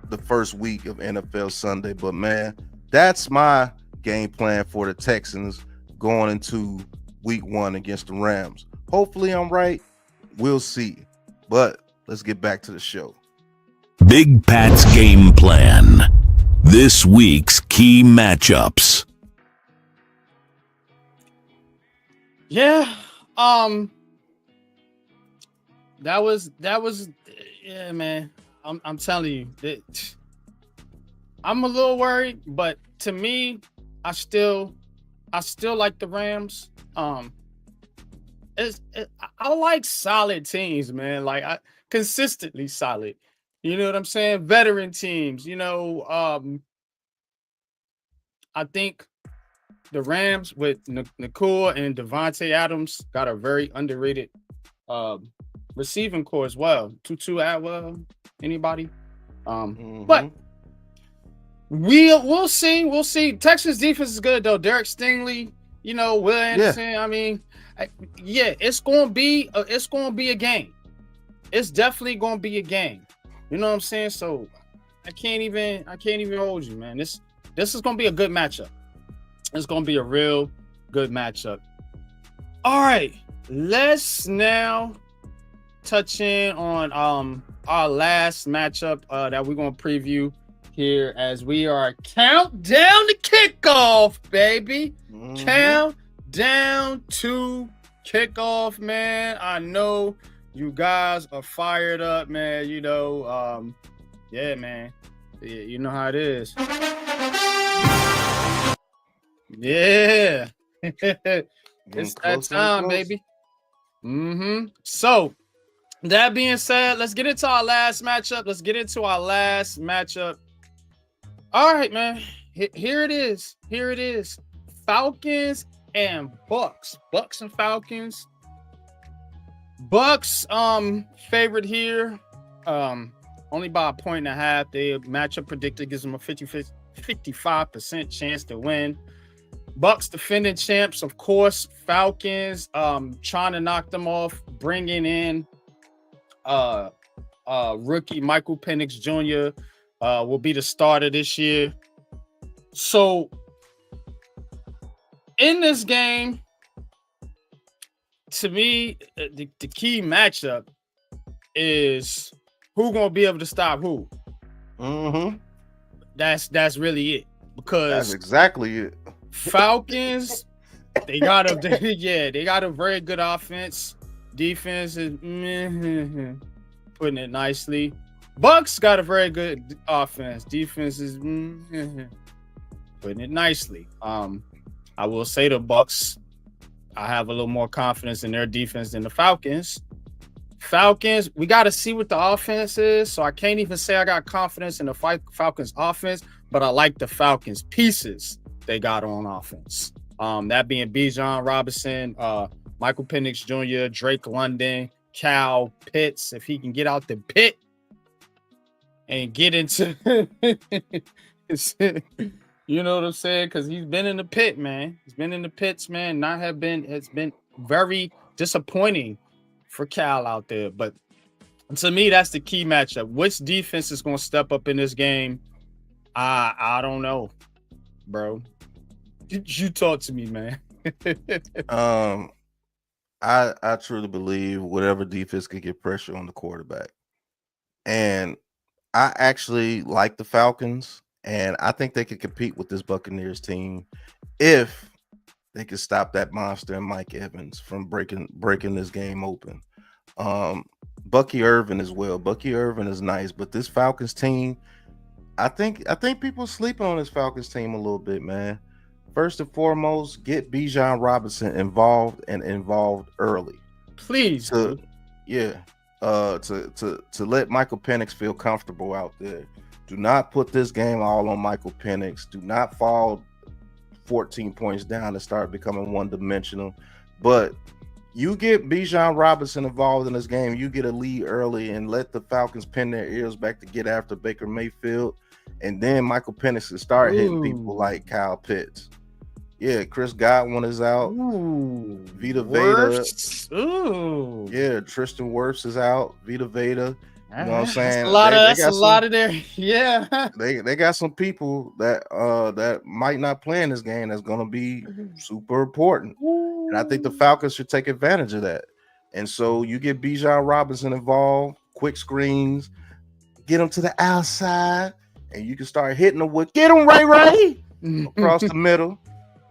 B: the first week of NFL Sunday. But man, that's my game plan for the Texans going into week 1 against the Rams. Hopefully I'm right. We'll see. But let's get back to the show.
C: Big Pat's game plan. This week's key matchups.
A: Yeah. That was yeah, man. I'm telling you that I'm a little worried, but to me, I still like the Rams. I like solid teams, man. Like consistently solid. You know what I'm saying? Veteran teams. You know, I think the Rams with Nakua and Devontae Adams got a very underrated receiving core as well. Tutu Atwell, anybody? But we'll see. We'll see. Texas defense is good though. Derek Stingley, you know, Will Anderson. Yeah. I mean, it's gonna be a game. It's definitely gonna be a game. You know what I'm saying? So I can't even hold you, man. This is gonna be a good matchup. It's gonna be a real good matchup. All right, let's now touch in on our last matchup that we're gonna preview here as we are countdown to kickoff, baby. Countdown to kickoff, man. I know you guys are fired up, man. You know, yeah, man. Yeah, you know how it is. Yeah. It's that time, baby. So, that being said, let's get into our last matchup. All right, man. Here it is. Falcons and Bucks. Bucks and Falcons. Bucks favorite here. Only by 1.5 points. The matchup predictor gives them a 55% chance to win. Bucks defending champs, of course. Falcons trying to knock them off, bringing in rookie Michael Penix Jr. Will be the starter this year. So in this game, to me, the key matchup is who gonna be able to stop who. That's really it, because
B: that's exactly it.
A: Falcons, they got a very good offense. Defense is putting it nicely. Bucks got a very good offense. Defense is putting it nicely. I will say the Bucks, I have a little more confidence in their defense than the Falcons. Falcons, we got to see what the offense is. So I can't even say I got confidence in the Falcons offense, but I like the Falcons pieces they got on offense. That being Bijan Robinson, Michael Penix Jr., Drake London, Cal Pitts, if he can get out the pit and get into you know what I'm saying? Because he's been in the pit, man. He's been in the pits, man. It's been very disappointing for Cal out there. But to me, that's the key matchup. Which defense is going to step up in this game? I don't know, bro. You talk to me, man.
B: I truly believe whatever defense can get pressure on the quarterback. And I actually like the Falcons, and I think they could compete with this Buccaneers team if they could stop that monster and Mike Evans from breaking this game open. Bucky Irvin as well. Bucky Irvin is nice, but this Falcons team, I think people sleeping on this Falcons team a little bit, man. First and foremost, get Bijan Robinson involved and involved early.
A: Please,
B: To yeah, to let Michael Penix feel comfortable out there. Do not put this game all on Michael Penix. Do not fall 14 points down and start becoming one-dimensional. But you get Bijan Robinson involved in this game, you get a lead early and let the Falcons pin their ears back to get after Baker Mayfield. And then Michael Penix can start hitting people like Kyle Pitts. Yeah, Chris Godwin is out.
A: Ooh,
B: Vita Veda.
A: Ooh.
B: Yeah, Tristan Wirfs is out. Vita Veda. You know what I'm saying?
A: That's a lot of there. Yeah.
B: They got some people that might not play in this game that's gonna be super important. And I think the Falcons should take advantage of that. And so you get Bijan Robinson involved, quick screens, get him to the outside, and you can start hitting them with get him Ray across the middle.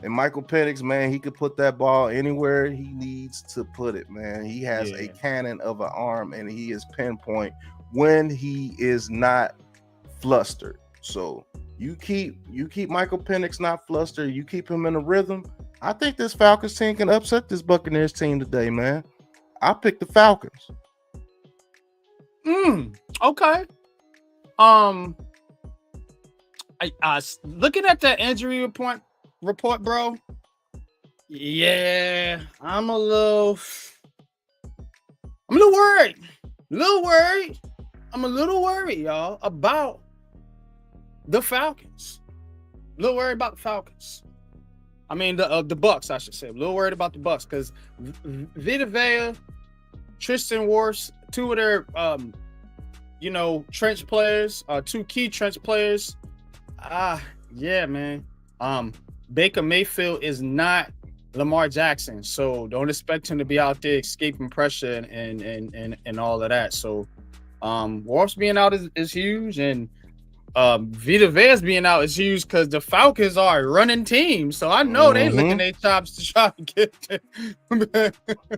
B: And Michael Penix, man, he could put that ball anywhere he needs to put it, man. He has a cannon of an arm, and he is pinpoint when he is not flustered. So you keep Michael Penix not flustered. You keep him in a rhythm. I think this Falcons team can upset this Buccaneers team today, man. I picked the Falcons.
A: Okay. I looking at that injury report, bro. Yeah, I'm a little worried. I'm a little worried, y'all, about the Falcons. A little worried about the Falcons. I mean, the Bucks, I should say. A little worried about the Bucks because Vita Vea, Tristan Wirfs, two of their trench players, two key trench players. Yeah, man. Baker Mayfield is not Lamar Jackson, so don't expect him to be out there escaping pressure and all of that. So Wirfs being out is huge, and Vita Vea's being out is huge because the Falcons are a running team. So I know they licking their chops to try to get there.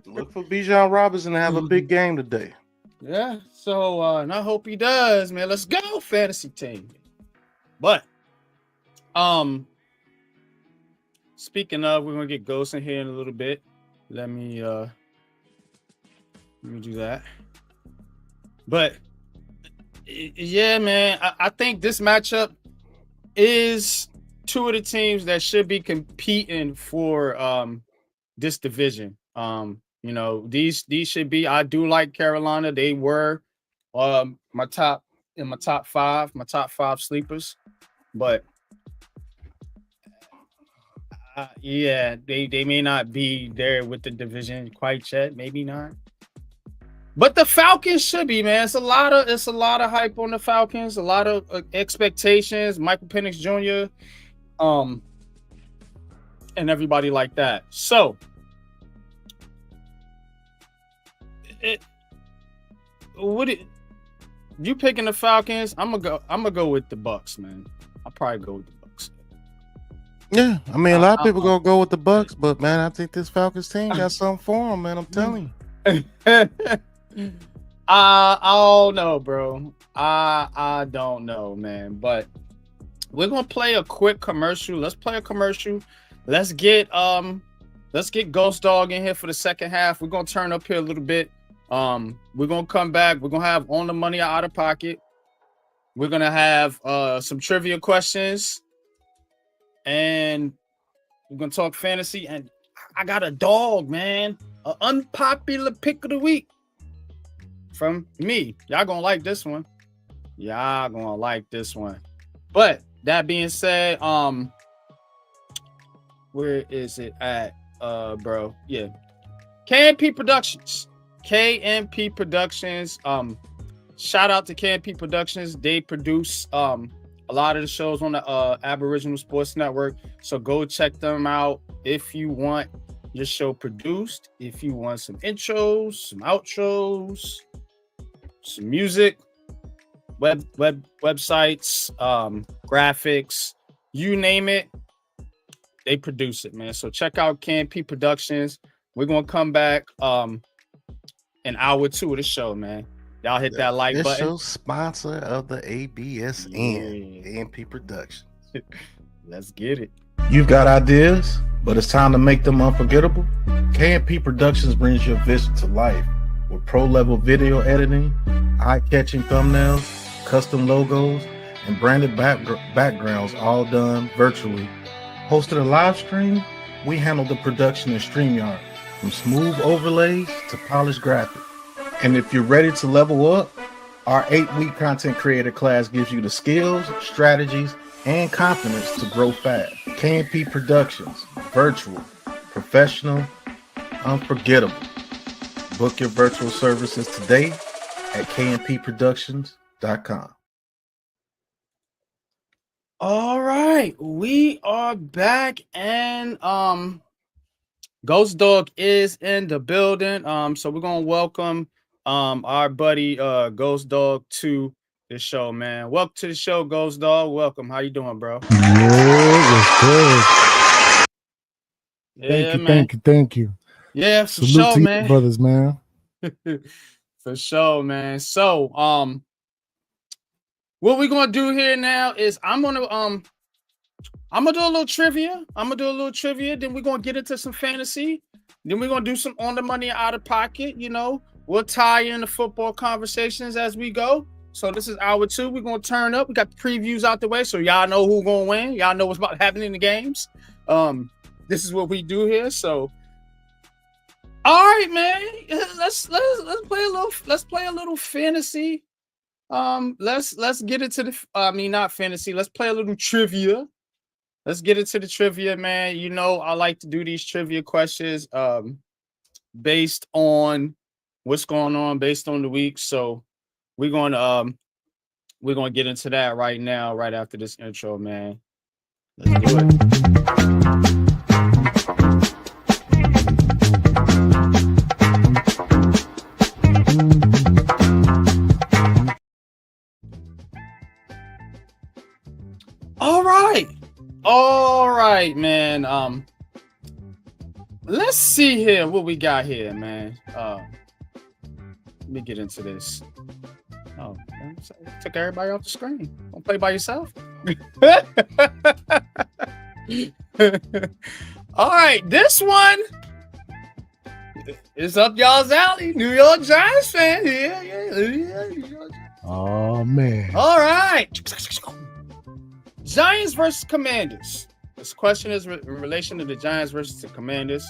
B: Look for Bijan Robinson to have a big game today.
A: Yeah, so and I hope he does, man. Let's go, fantasy team. But speaking of, we're gonna get Ghost in here in a little bit. Let me do that. But yeah, man, I think this matchup is two of the teams that should be competing for this division. These should be. I do like Carolina. They were my top five sleepers, but they may not be there with the division quite yet. Maybe not. But the Falcons should be, man. It's a lot of hype on the Falcons, a lot of expectations. Michael Penix Jr. And everybody like that. So you picking the Falcons? I'm gonna go with the Bucks, man. I'll probably go with the Bucks.
B: Yeah, I mean a lot of people gonna go with the Bucks, but man, I think this Falcons team got something for them, man. I'm telling you.
A: I don't know, bro. I don't know, man. But we're gonna play a quick commercial. Let's play a commercial. Let's get Ghost Dog in here for the second half. We're gonna turn up here a little bit. We're gonna come back. We're gonna have On the Money or Out of Pocket. We're gonna have some trivia questions, and we're gonna talk fantasy. And I got a dog, man. An unpopular pick of the week from me. Y'all gonna like this one. But that being said, where is it at, bro? Yeah, KMP Productions. Shout out to KMP Productions. They produce a lot of the shows on the Aboriginal Sports Network. So go check them out if you want your show produced, if you want some intros, some outros, some music, websites, graphics, you name it, they produce it, man. So check out KMP Productions. We're gonna come back in hour 2 of the show, man. Y'all hit that like button.
B: Official sponsor of the ABSN, AMP Productions.
A: Let's get it.
D: You've got ideas, but it's time to make them unforgettable? KMP Productions brings your vision to life with pro-level video editing, eye-catching thumbnails, custom logos, and branded backgrounds, all done virtually. Hosted a live stream, we handle the production in StreamYard, from smooth overlays to polished graphics. And if you're ready to level up, our 8-week content creator class gives you the skills, strategies, and confidence to grow fast. KMP Productions, virtual, professional, unforgettable. Book your virtual services today at kmpproductions.com.
A: All right, we are back, and Ghost Dog is in the building. So we're gonna welcome our buddy Ghost Dog to the show, man. Welcome to the show, Ghost Dog. Welcome. How you doing, bro?
E: Yeah, good. Thank you.
A: Yeah, for
E: Salute
A: sure,
E: to
A: man.
E: you brothers, man.
A: For sure, man. So, what we're gonna do here now is I'm gonna do a little trivia. Then we're gonna get into some fantasy. Then we're gonna do some on the money, out of pocket. You know, we'll tie in the football conversations as we go. So this is hour 2. We're gonna turn up. We got the previews out the way, so y'all know who's gonna win. Y'all know what's about to happen in the games. This is what we do here. So, all right, man. Let's play a little fantasy. Let's get into the. Not fantasy. Let's play a little trivia. Let's get into the trivia, man. You know, I like to do these trivia questions based on what's going on, based on the week. So we're gonna get into that right now, right after this intro, man. Let's do it. All right, man. Let's see here what we got here, man. Let me get into this. Oh, man, took everybody off the screen. Don't play by yourself. All right, this one is up y'all's alley. New York Giants fan here. Yeah.
E: Oh man.
A: All right. Giants versus Commanders. This question is in relation to the Giants versus the Commanders.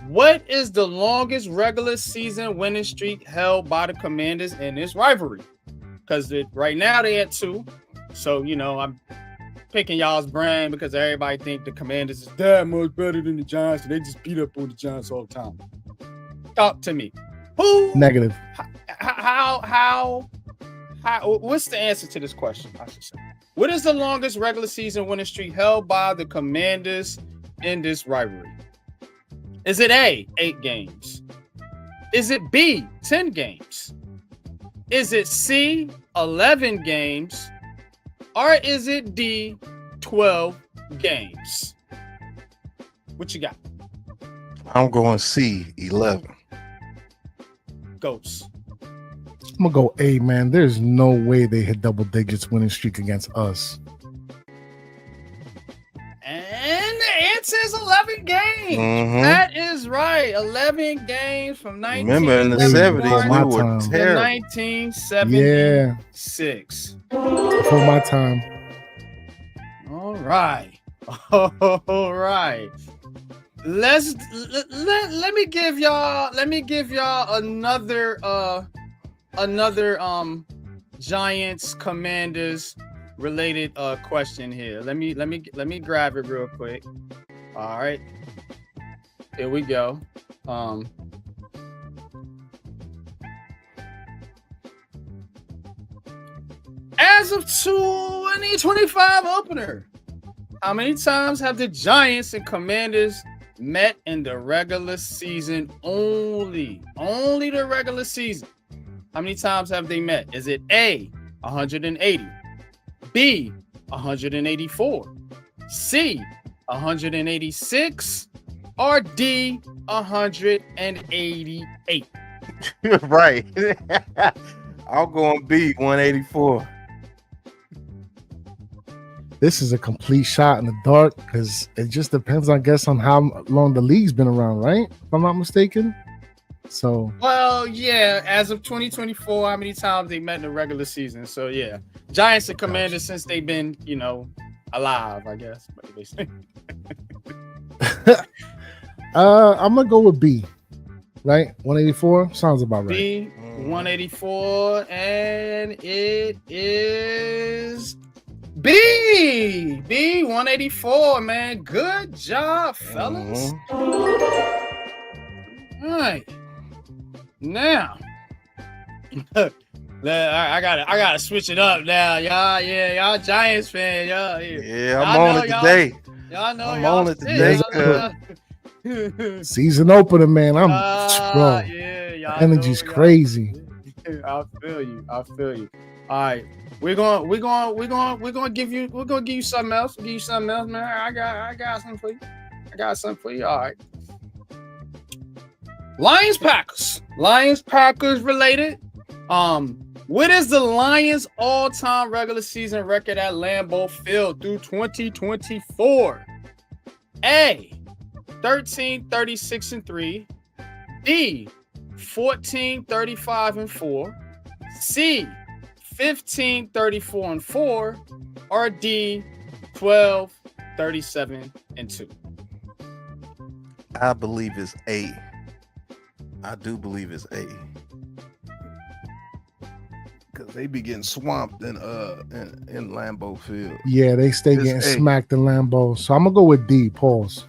A: What is the longest regular season winning streak held by the Commanders in this rivalry? Because right now they at 2. So, you know, I'm picking y'all's brain because everybody think the Commanders is that much better than the Giants. And they just beat up on the Giants all the time. Talk to me. Who?
E: Negative.
A: How? What's the answer to this question? I should say. What is the longest regular season winning streak held by the Commanders in this rivalry? Is it A, 8 games? Is it B, 10 games? Is it C, 11 games? Or is it D, 12 games? What you got?
B: I'm going C, 11.
A: Ghost.
E: I'm gonna go A, man. There's no way they hit double digits winning streak against us.
A: And the answer is 11 games.
B: Mhm.
A: That is right. 11 games from 1971
B: Remember, in the 70s, we were
E: time.
A: to
B: terrible.
A: 1976.
E: Before my time.
A: All right. All right. Let me give y'all another Giants Commanders related question here. Let me grab it real quick. All right. Here we go. As of 2025 opener, how many times have the Giants and Commanders met in the regular season only? Only the regular season. How many times have they met? Is it A, 180, B, 184, C, 186, or D, 188?
B: Right. I'm going B, 184.
E: This is a complete shot in the dark because it just depends, I guess, on how long the league's been around, right? If I'm not mistaken. So,
A: Well, yeah, as of 2024, how many times they met in the regular season? So yeah, Giants and Commanders since they've been, alive, I guess.
E: I'm gonna go with B. Right, 184 sounds about right.
A: B 184, and it is B 184. Man, good job, fellas. All right, now I gotta switch it up now, y'all. Yeah, y'all Giants fan, y'all.
B: Yeah, I'm on it today.
A: Y'all know
B: I'm
A: y'all
B: on it
A: sick.
B: today.
E: Season opener, man. Bro,
A: yeah,
E: energy's crazy.
A: I feel you. All right, we're gonna give you something else. We'll give you something else, man. I got something for you. All right. Lions Packers related. What is the Lions all-time regular season record at Lambeau Field through 2024? A, 13-36-3. B, 14-35-4. C, 15-34-4. Or D, 12-37-2.
B: I believe it's A. I do believe it's A. Because they be getting swamped in Lambeau Field.
E: Yeah, they stay getting smacked in Lambeau. So I'm gonna go with D. Pause.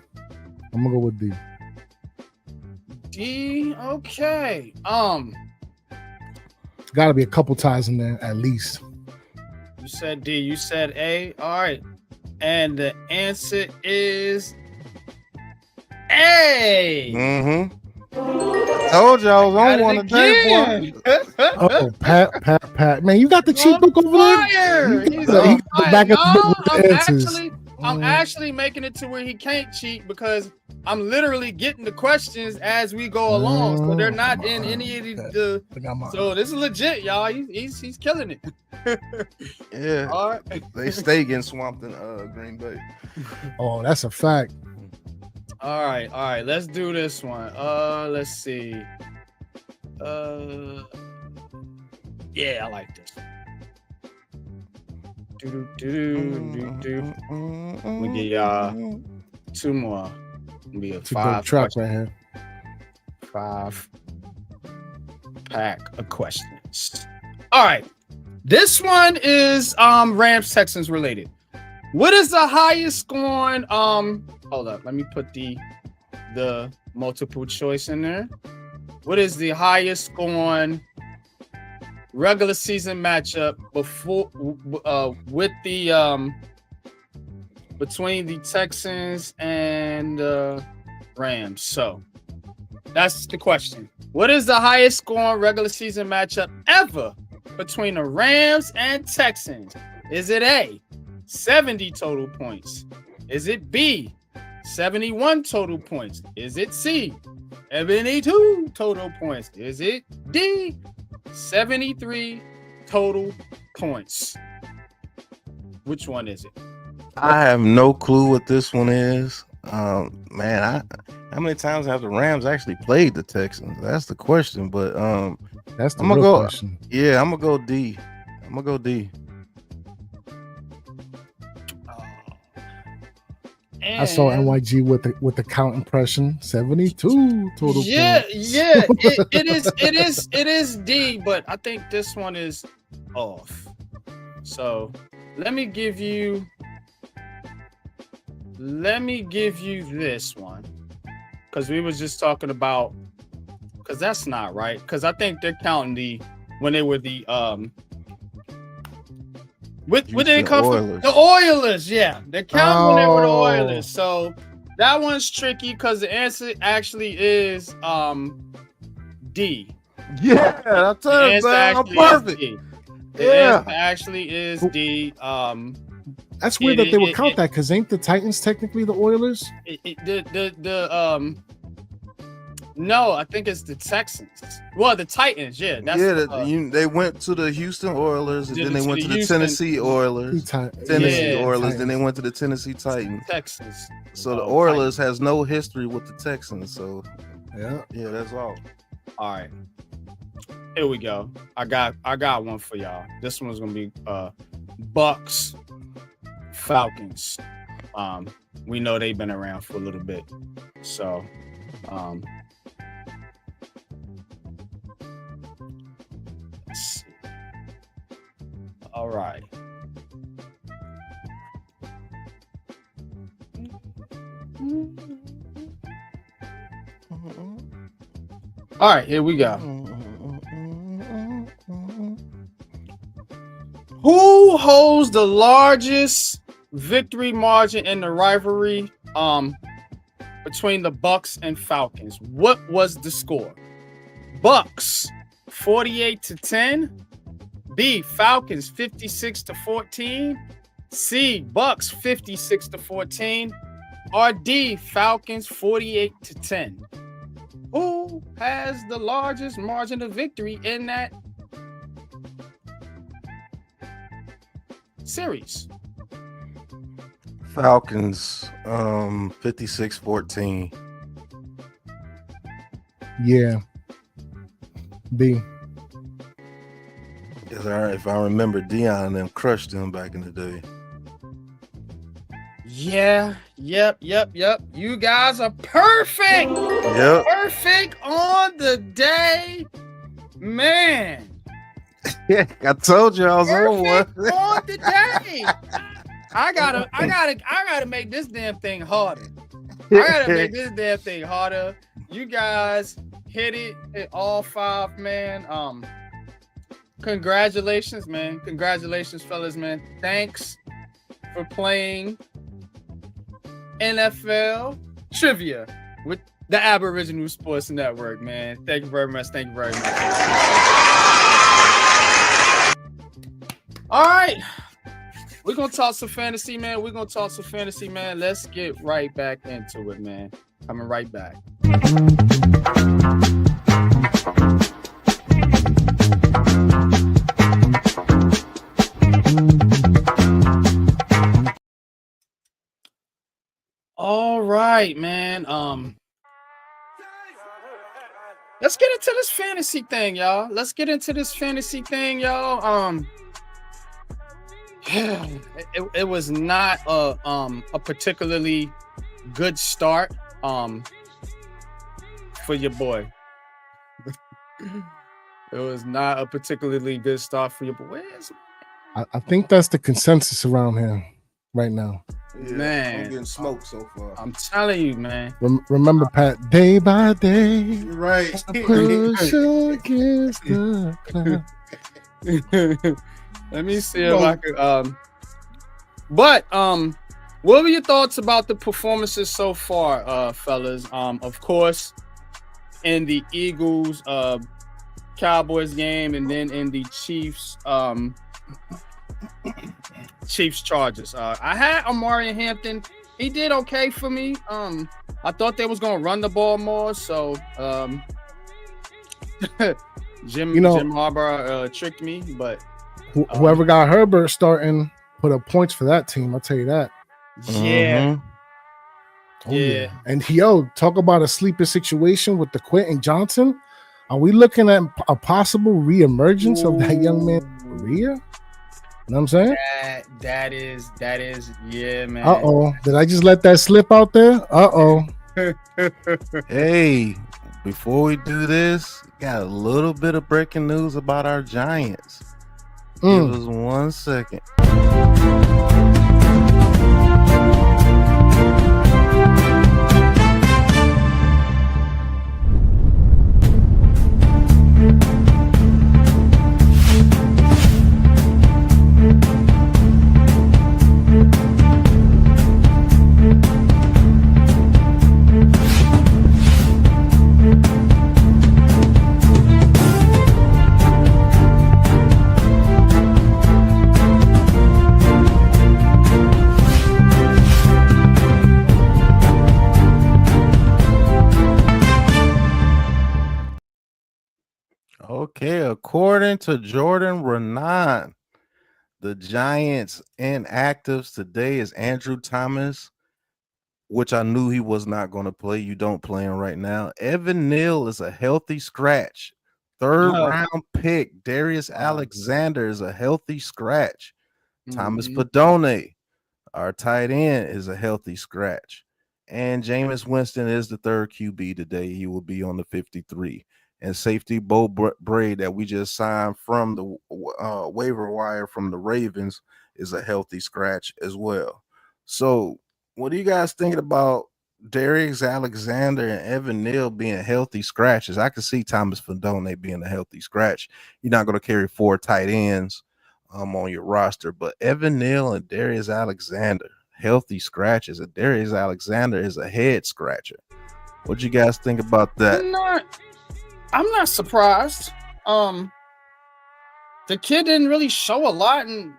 E: I'm gonna go with D.
A: D, okay.
E: Gotta be a couple ties in there at least.
A: You said D, you said A. All right. And the answer is A.
B: Mm-hmm. I told you I was on one today, boy.
E: Oh, Pat. Man, you got the cheat book over there?
A: I'm actually making it to where he can't cheat because I'm literally getting the questions as we go along. So they're not in any of the so this is legit, y'all. He's killing it.
B: Yeah. All right. They stay getting swamped in Green Bay.
E: Oh, that's a fact.
A: All right. Let's do this one. Let's see. Yeah, I like this. I'm gonna give y'all two more. It'll be a five
E: track right here.
A: 5-pack of questions. All right. This one is Rams Texans related. What is the highest scoring hold up, let me put the multiple choice in there. What is the highest scoring regular season matchup with the between the Texans and Rams? So that's the question. What is the highest scoring regular season matchup ever between the Rams and Texans? Is it A, 70 total points? Is it B, 71 total points? Is it C, 72 total points? Is it D, 73 total points? Which one is it?
B: I have no clue what this one is. Man, how many times have the Rams actually played the Texans? That's the question. But
E: that's the real question.
B: Yeah, I'm gonna go D.
E: I saw NYG with the count impression, 72 total points.
A: Yeah, it is D, but I think this one is off. So let me give you this one, because we was just talking about, because that's not right, because I think they're counting when they were the where did they come from? The Oilers, yeah. They're counting when they were the Oilers. So that one's tricky because the answer actually is D.
B: Yeah, I told you, man, I'm perfect.
A: The answer actually is D.
E: That's weird that they would count that, because ain't the Titans technically the Oilers?
A: No, I think it's the Texans. Well, the Titans. Yeah, that's
B: they went to the Houston Oilers, and then they went to the
A: Houston-
B: Tennessee Oilers. Tennessee
A: Yeah.
B: Oilers. Then they went to the Tennessee Titans.
A: Texans.
B: So the Oilers has no history with the Texans. So
E: Yeah.
B: that's all.
A: All right. Here we go. I got one for y'all. This one's gonna be Bucks, Falcons. We know they've been around for a little bit. So let's see. All right. All right, here we go. Who holds the largest victory margin in the rivalry between the Bucks and Falcons? What was the score? Bucks 48-10, B Falcons 56-14, C Bucks 56-14, or D Falcons 48-10. Who has the largest margin of victory in that series?
B: Falcons 56-14.
E: Yeah. B.
B: If I remember, Dion and them crushed them back in the day.
A: Yeah, yep. You guys are perfect.
B: Yep.
A: Perfect on the day. Man.
B: Yeah, I told you I was on one.
A: Perfect on the day. I gotta make this damn thing harder. You guys hit all five, man. Congratulations, man. Congratulations, fellas, man. Thanks for playing NFL trivia with the Aboriginal Sports Network, man. Thank you very much. All right. We're going to talk some fantasy, man. Let's get right back into it, man. Coming right back. All right, man. Let's get into this fantasy thing, y'all. Yeah, it was not a particularly good start for your boy. It was not a particularly good start for your boy.
E: I think that's the consensus around here right now.
B: Yeah,
A: Man.
B: I'm getting smoked so far.
A: I'm telling you, man.
E: Remember, Pat, day by day,
B: You're right.
E: push against the cloud.
A: Let me see if I could. What were your thoughts about the performances so far, fellas? Of course, in the Eagles Cowboys game, and then in the Chiefs Chargers. I had Amari Hampton. He did okay for me. I thought they was gonna run the ball more, so Jim Harbaugh tricked me, but
E: whoever got Herbert starting put up points for that team. I'll tell you that.
A: yeah.
E: Oh, yeah. And talk about a sleeper situation with the Quentin Johnson. Are we looking at a possible reemergence of that young man's career? You know what I'm saying?
A: That is, yeah, man.
E: Did I just let that slip out there?
B: Hey, before we do this, got a little bit of breaking news about our Giants. Give us 1 second. Okay. According to Jordan Renan, the Giants inactives today is Andrew Thomas, which I knew he was not going to play. You don't play him right now. Evan Neal is a healthy scratch. Third round pick. Darius Alexander is a healthy scratch. Thomas Padone, our tight end, is a healthy scratch. And Jameis Winston is the third QB today. He will be on the 53. And safety Bo Braid that we just signed from the waiver wire from the Ravens is a healthy scratch as well. So what are you guys thinking about Darius Alexander and Evan Neal being healthy scratches? I can see Thomas Fadone being a healthy scratch. You're not going to carry 4 tight ends on your roster, but Evan Neal and Darius Alexander, healthy scratches, and Darius Alexander is a head scratcher. What do you guys think about that?
A: I'm not surprised. The kid didn't really show a lot, and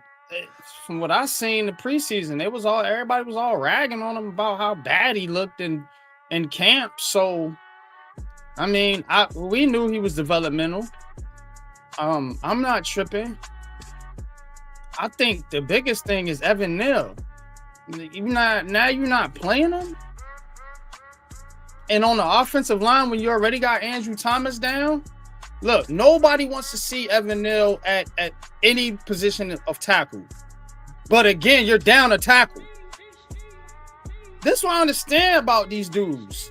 A: from what I seen in the preseason, everybody was all ragging on him about how bad he looked in camp. So, I mean, we knew he was developmental. I'm not tripping. I think the biggest thing is Evan Neal. You're not playing him. And on the offensive line, when you already got Andrew Thomas down, look, nobody wants to see Evan Neal at any position of tackle. But again, you're down a tackle. This is what I understand about these dudes.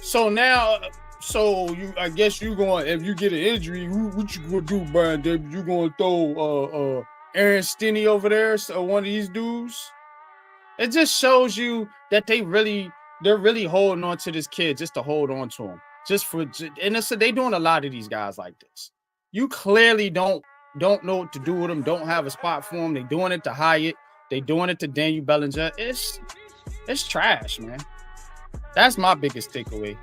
A: So now, I guess you going, if you get an injury, what you gonna do, Brian Davis? You gonna throw Aaron Stinney over there, so one of these dudes? It just shows you that they're really holding on to this kid just to hold on to him. They doing a lot of these guys like this. You clearly don't know what to do with them, don't have a spot for them. They doing it to Hyatt. They doing it to Daniel Bellinger. It's trash, man. That's my biggest takeaway.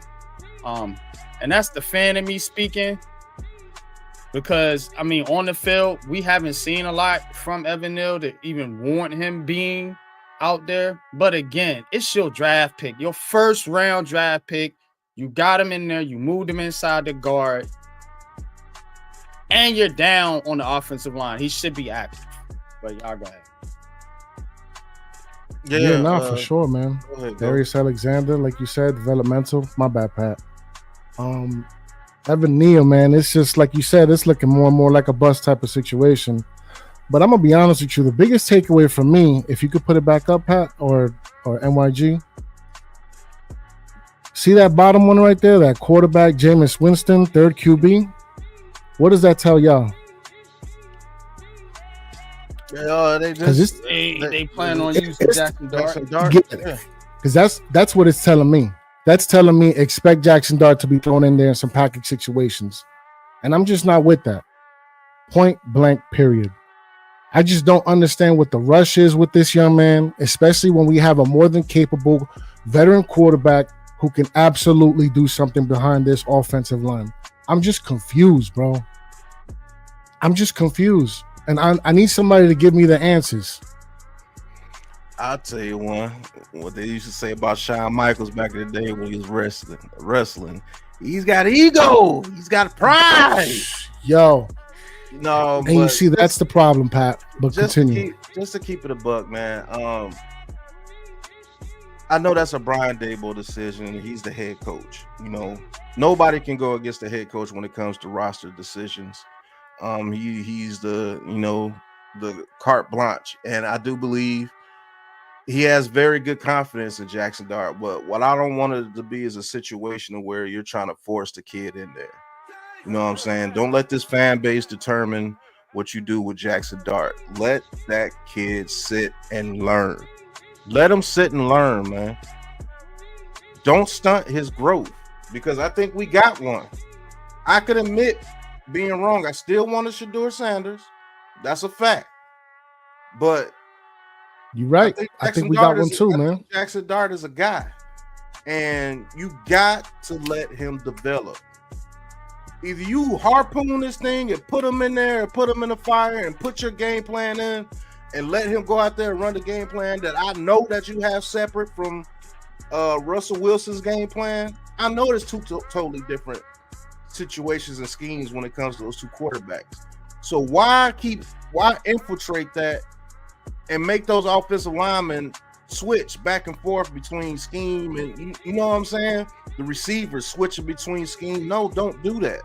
A: And that's the fan in me speaking, because, I mean, on the field, we haven't seen a lot from Evan Neal to even warrant him being out there. But again, it's your draft pick, your first round draft pick. You got him in there. You moved him inside the guard. And you're down on the offensive line. He should be active. But y'all go ahead.
E: Yeah, for sure, man. Darius Alexander, like you said, developmental. My bad, Pat. Evan Neal, man, it's just like you said, it's looking more and more like a bust type of situation. But I'm gonna be honest with you, the biggest takeaway from me, if you could put it back up, Pat, or NYG, see that bottom one right there, that quarterback, Jameis Winston, third QB. What does that tell y'all?
A: They plan on using Jackson Dart.
E: Because that's what it's telling me. That's telling me expect Jackson Dart to be thrown in there in some package situations. And I'm just not with that. Point blank, period. I just don't understand what the rush is with this young man, especially when we have a more than capable veteran quarterback who can absolutely do something behind this offensive line. I'm just confused, bro. I'm just confused. And I need somebody to give me the answers.
B: I'll tell you one. What they used to say about Shawn Michaels back in the day when he was wrestling. He's got ego. He's got pride.
E: Yo.
B: No,
E: and you see, that's the problem, Pat. But continue.
B: Just to keep it a buck, man. I know that's a Brian Daboll decision. He's the head coach. You know, nobody can go against the head coach when it comes to roster decisions. He's the carte blanche, and I do believe he has very good confidence in Jackson Dart. But what I don't want it to be is a situation where you're trying to force the kid in there. You know what I'm saying? Don't let this fan base determine what you do with Jackson Dart. Let that kid sit and learn. Let him sit and learn, man. Don't stunt his growth, because I think we got one. I could admit being wrong. I still wanted Shedeur Sanders. That's a fact. But
E: you're right. I think we got one too, man.
B: Jackson Dart is a guy, and you got to let him develop. Either you harpoon this thing and put him in there and put him in the fire and put your game plan in and let him go out there and run the game plan that I know that you have separate from Russell Wilson's game plan. I know there's two totally different situations and schemes when it comes to those two quarterbacks. So why infiltrate that and make those offensive linemen switch back and forth between scheme and you know what I'm saying? The receivers switching between scheme. No, don't do that.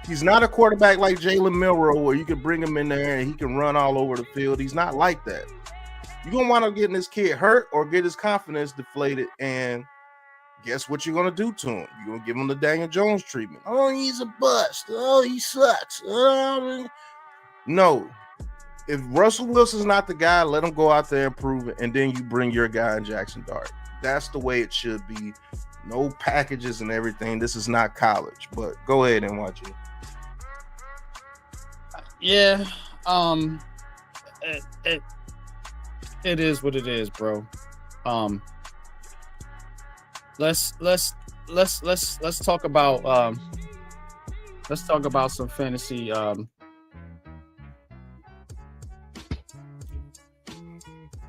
B: He's not a quarterback like Jalen Milroe where you can bring him in there and he can run all over the field. He's not like that. You're gonna wind up getting this kid hurt or get his confidence deflated, and guess what you're gonna do to him? You're gonna give him the Daniel Jones treatment. Oh, he's a bust. Oh, he sucks. No. If Russell Wilson's not the guy, let him go out there and prove it, and then you bring your guy in Jackson Dart. That's the way it should be. No packages and everything. This is not college. But go ahead and watch it.
A: Yeah, it is what it is, bro. Let's talk about some fantasy.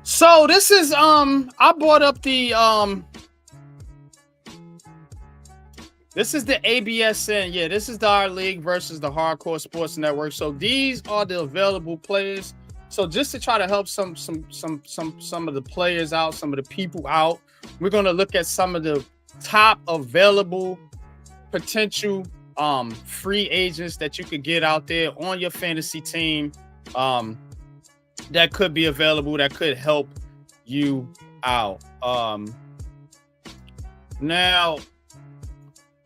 A: So this is I brought up the this is the ABSN. Yeah, this is our league versus the Hardcore Sports Network. So these are the available players. So just to try to help some of the players out, some of the people out, we're gonna look at some of the top available potential free agents that you could get out there on your fantasy team that could be available, that could help you out. Now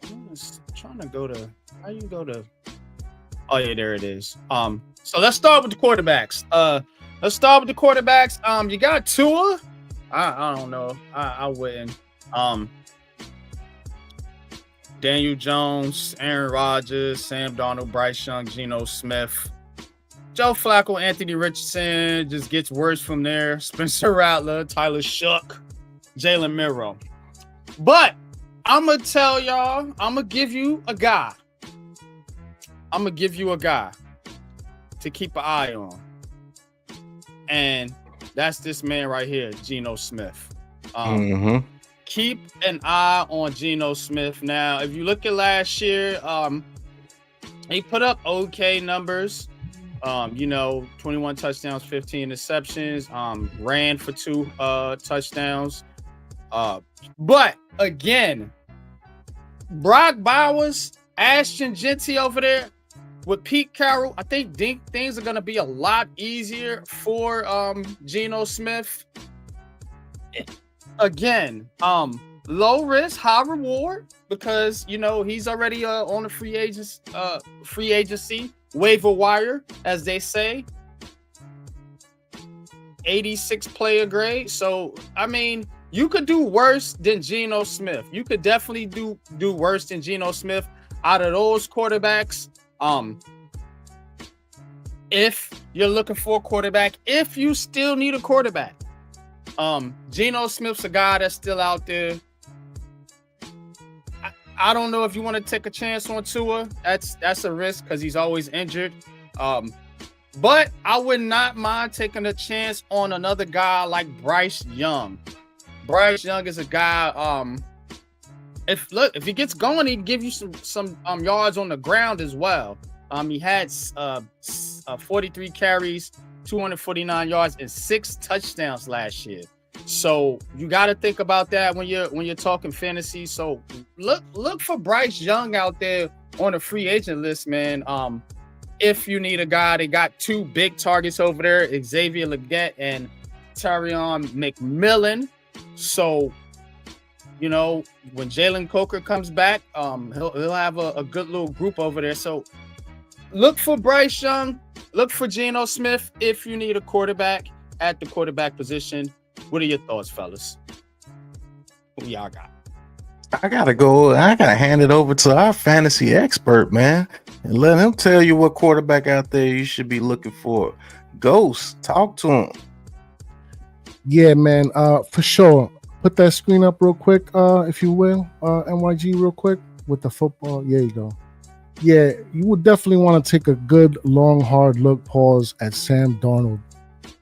A: I'm trying to go to how you go to. Oh yeah, there it is. So let's start with the quarterbacks. You got Tua. I don't know. I wouldn't. Daniel Jones, Aaron Rodgers, Sam Darnold, Bryce Young, Geno Smith, Joe Flacco, Anthony Richardson. Just gets worse from there. Spencer Rattler, Tyler Shook, Jalen Milroe. But I'm gonna tell y'all, I'm gonna give you a guy. To keep an eye on. And that's this man right here, Geno Smith. Keep an eye on Geno Smith. Now, if you look at last year, he put up okay numbers. 21 touchdowns, 15 interceptions, ran for 2 touchdowns. But again, Brock Bowers, Ashton Genty over there with Pete Carroll, I think things are going to be a lot easier for Geno Smith. Again, low risk, high reward, because he's already on the free agency waiver wire, as they say. 86 player grade. So I mean, you could do worse than Geno Smith. You could definitely do worse than Geno Smith out of those quarterbacks. If you're looking for a quarterback, if you still need a quarterback, Geno Smith's a guy that's still out there. I don't know if you want to take a chance on Tua. That's a risk because he's always injured. But I would not mind taking a chance on another guy like Bryce Young. Bryce Young is a guy. If he gets going, he can give you some yards on the ground as well. He had 43 carries, 249 yards, and 6 touchdowns last year. So you got to think about that when you're talking fantasy. So look for Bryce Young out there on the free agent list, man. If you need a guy, they got 2 big targets over there, Xavier Legette and Tyrion McMillan. So, when Jalen Coker comes back, he'll have a good little group over there. So look for Bryce Young, look for Geno Smith if you need a quarterback at the quarterback position. What are your thoughts, fellas? Who y'all got?
D: I gotta hand it over to our fantasy expert, man, and let him tell you what quarterback out there you should be looking for. Ghost, talk to him.
E: Yeah, man, for sure. Put that screen up real quick, if you will, NYG, real quick with the football. There you go. Yeah, you would definitely want to take a good, long, hard look, pause at Sam Darnold.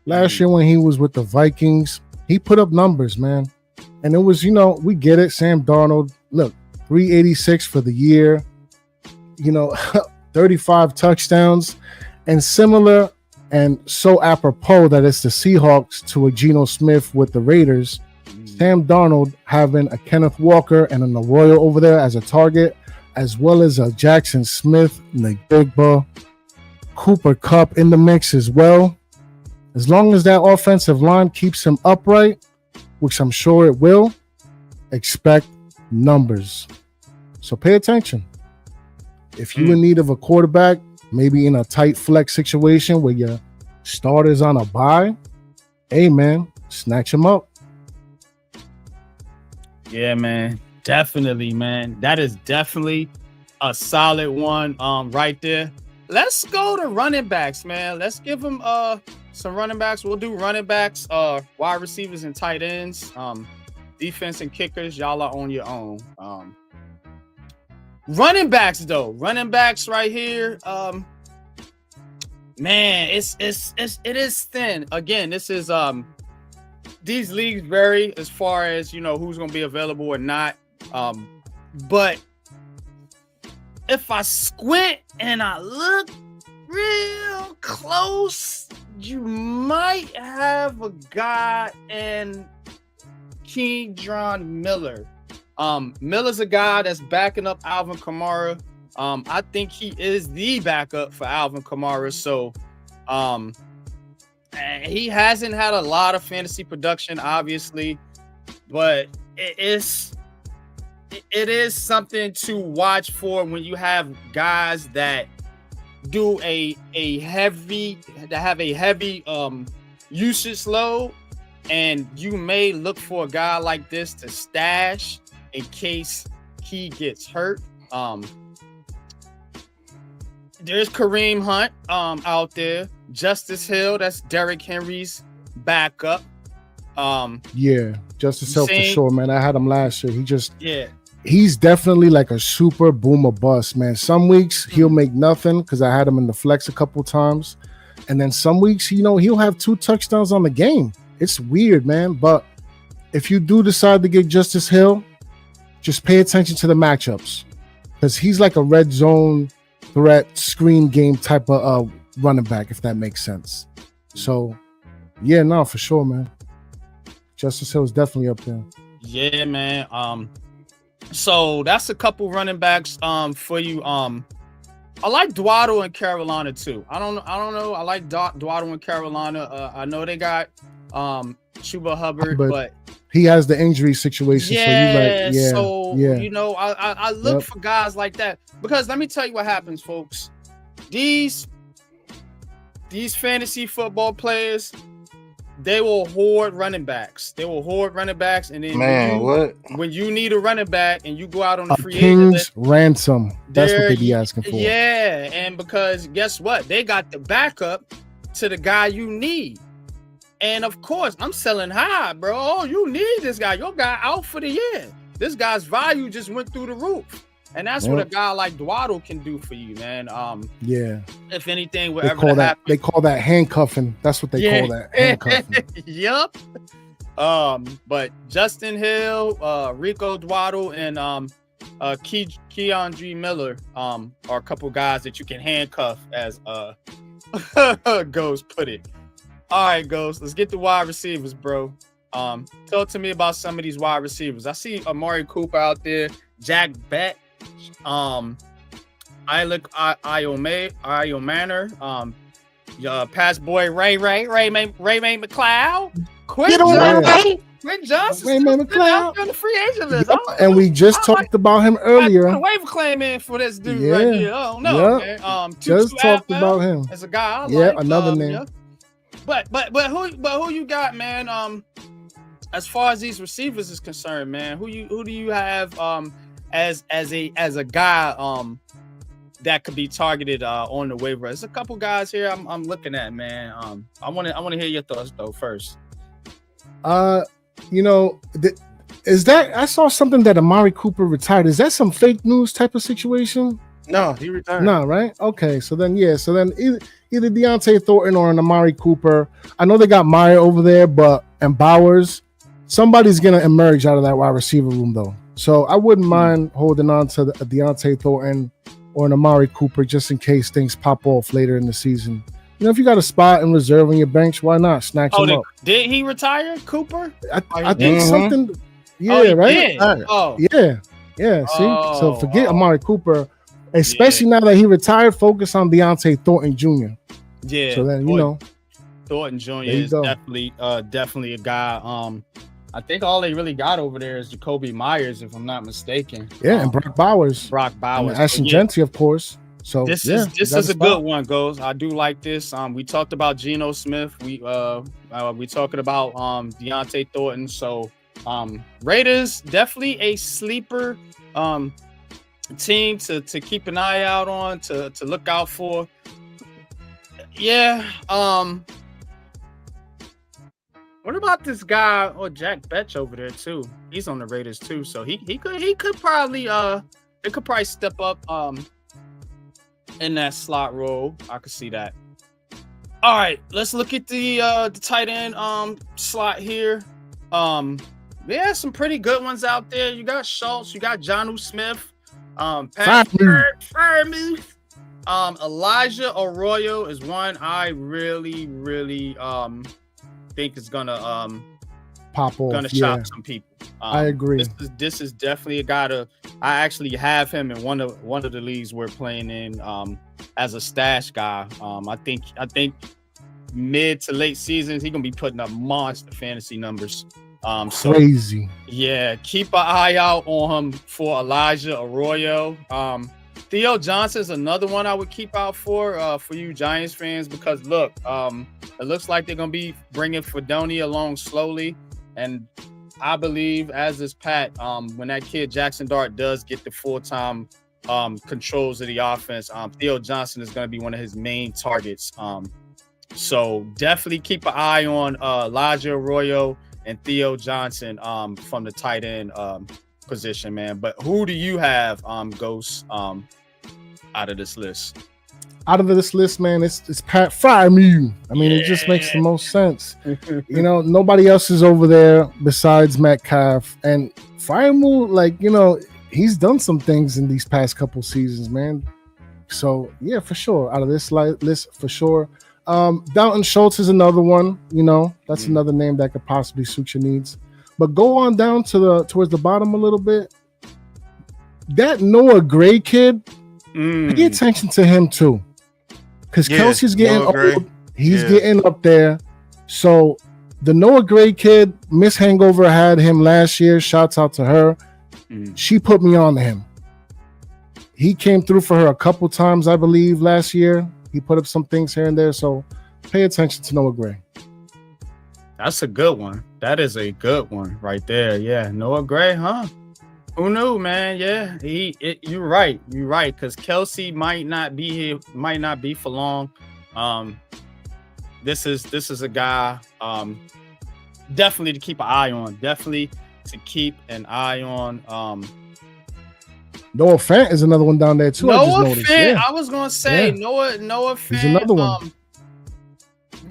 E: Last year when he was with the Vikings, he put up numbers, man. And it was, we get it. Sam Darnold, look, 386 for the year. 35 touchdowns, and similar and so apropos that it's the Seahawks to a Geno Smith with the Raiders. Sam Darnold having a Kenneth Walker and an Arroyo over there as a target, as well as a Jackson Smith, Ngigba, Cooper Kupp in the mix as well. As long as that offensive line keeps him upright, which I'm sure it will, expect numbers. So pay attention. If you're in need of a quarterback, maybe in a tight flex situation where your starter's on a bye, hey, man, snatch him up.
A: Yeah, man. Definitely, man. That is definitely a solid one right there. Let's go to running backs, man. Let's give them some running backs. We'll do running backs, wide receivers and tight ends. Defense and kickers, y'all are on your own. Running backs, though. Running backs right here. Man, it is thin. Again, this is these leagues vary as far as who's gonna be available or not. But if I squint and I look real close, you might have a guy in Keandron Miller. Miller's a guy that's backing up Alvin Kamara. I think he is the backup for Alvin Kamara. So he hasn't had a lot of fantasy production, obviously, but it is something to watch for when you have guys that do a heavy usage load, and you may look for a guy like this to stash in case he gets hurt. There's Kareem Hunt out there. Justice Hill, that's Derrick Henry's backup.
E: Yeah, Justice Hill for sure, man. I had him last year. He's definitely like a super boomer bust, man. Some weeks he'll make nothing because I had him in the flex a couple times, and then some weeks, he'll have 2 touchdowns on the game. It's weird, man. But if you do decide to get Justice Hill, just pay attention to the matchups because he's like a red zone threat screen game type of running back, if that makes sense. So, yeah, no, for sure, man. Justice Hill is definitely up there.
A: Yeah, man. So that's a couple running backs for you. I like Dwaddle in Carolina too. I don't know. I like Dwaddle in Carolina. I know they got Chuba Hubbard, but
E: he has the injury situation.
A: Yeah, I look for guys like that because let me tell you what happens, folks. These fantasy football players, they will hoard running backs. And then when you need a running back and you go out on the free agent list,
E: ransom. That's what they be asking for.
A: Yeah, and because guess what? They got the backup to the guy you need. And of course, I'm selling high, bro. Oh, you need this guy. Your guy out for the year. This guy's value just went through the roof. And that's what a guy like Dwaddle can do for you, man. If anything, whatever happen.
E: They call that handcuffing. That's what they call that. Handcuffing.
A: Yep. But Justin Hill, Rico Dwaddle, and Keandre Miller are a couple guys that you can handcuff, as Ghost put it. All right, Ghost, let's get the wide receivers, bro. Talk to me about some of these wide receivers. I see Amari Cooper out there, Jack Beck, Io Manor, pass boy Ray McLeod, Quinn Johnson,
E: Ray McLeod
A: on the free agent list.
E: And we just talked about him earlier.
A: I put a waiver claim in for this dude right here. Oh no, man.
E: Just talked about him
A: as a guy.
E: Another name.
A: Yeah. But who you got, man? As far as these receivers is concerned, man, who do you have as a guy that could be targeted on the waiver? There's a couple guys here I'm looking at, man. I want to hear your thoughts though first.
E: Is that I saw something that Amari Cooper retired? Is that some fake news type of situation?
B: No, he retired.
E: No, right? Okay, so then either Deontay Thornton or an Amari Cooper. I know they got Meyer over there, and Bowers. Somebody's gonna emerge out of that wide receiver room though. So I wouldn't mind holding on to the Deontay Thornton or an Amari Cooper just in case things pop off later in the season. You know, if you got a spot in reserve on your bench, why not snatch him up?
A: Did he retire, Cooper?
E: I think something. Yeah,
A: Oh, he
E: right.
A: did? Oh,
E: Yeah. See, so forget
A: oh.
E: Amari Cooper, especially now that he retired. Focus on Deontay Thornton Jr.
A: yeah.
E: So then you know,
A: Thornton Jr.
E: There you
A: is
E: go.
A: definitely a guy. I think all they really got over there is Jacoby Myers, if I'm not mistaken.
E: yeah, and Brock Bowers,
A: Brock
E: and
A: Bowers.
E: Ashton
A: So,
E: Genty, of course. So
A: This
E: yeah,
A: is a good one, Goes. I do like this. We talked about Geno Smith. We talking about Deontay Thornton. So Raiders definitely a sleeper team to keep an eye out on, to look out for. Yeah. What about this guy or Jack Betch over there too? He's on the Raiders too, so he could probably it could probably step up in that slot role. I could see that. All right, let's look at the tight end slot here. There's some pretty good ones out there. You got Schultz, you got Jonnu Smith, Freiermuth. Elijah Arroyo is one I really think is gonna
E: pop off.
A: gonna chop some people.
E: I agree.
A: This is definitely a guy to. I actually have him in one of the leagues we're playing in as a stash guy. I think mid to late seasons he's gonna be putting up monster fantasy numbers. So
E: Crazy.
A: yeah, keep an eye out on him for Elijah Arroyo. Theo Johnson's another one I would keep out for you Giants fans, because look, it looks like they're gonna be bringing Fedoni along slowly, and I believe, as is Pat, when that kid Jackson Dart does get the full-time controls of the offense, Theo Johnson is going to be one of his main targets. So definitely keep an eye on Elijah Arroyo and Theo Johnson from the tight end position, man. But who do you have, Ghost, out of this list?
E: Out of this list, man, it's Pat Freiermuth. I mean, it just makes the most sense. You know, nobody else is over there besides Metcalf. And Freiermuth, like, you know, he's done some things in these past couple seasons, man. So, yeah, for sure. Out of this list, for sure. Dalton Schultz is another one. You know, that's another name that could possibly suit your needs. But go on down towards the bottom a little bit. That Noah Gray kid, pay attention to him too. Because Kelsey's getting old. He's getting up there. So the Noah Gray kid, Miss Hangover had him last year. Shouts out to her. She put me on to him. He came through for her a couple times, I believe, last year. He put up some things here and there. So pay attention to Noah Gray.
A: That's a good one. That is a good one right there. Yeah, Noah Gray, huh? Who knew, man? Yeah, you're right. You're right, because Kelsey might not be here, might not be for long. This is a guy definitely to keep an eye on. Definitely to keep an eye on.
E: Noah Fant is another one down there too.
A: Noah
E: I just
A: Fant.
E: Yeah.
A: I was gonna say Noah Fant.
E: He's another one.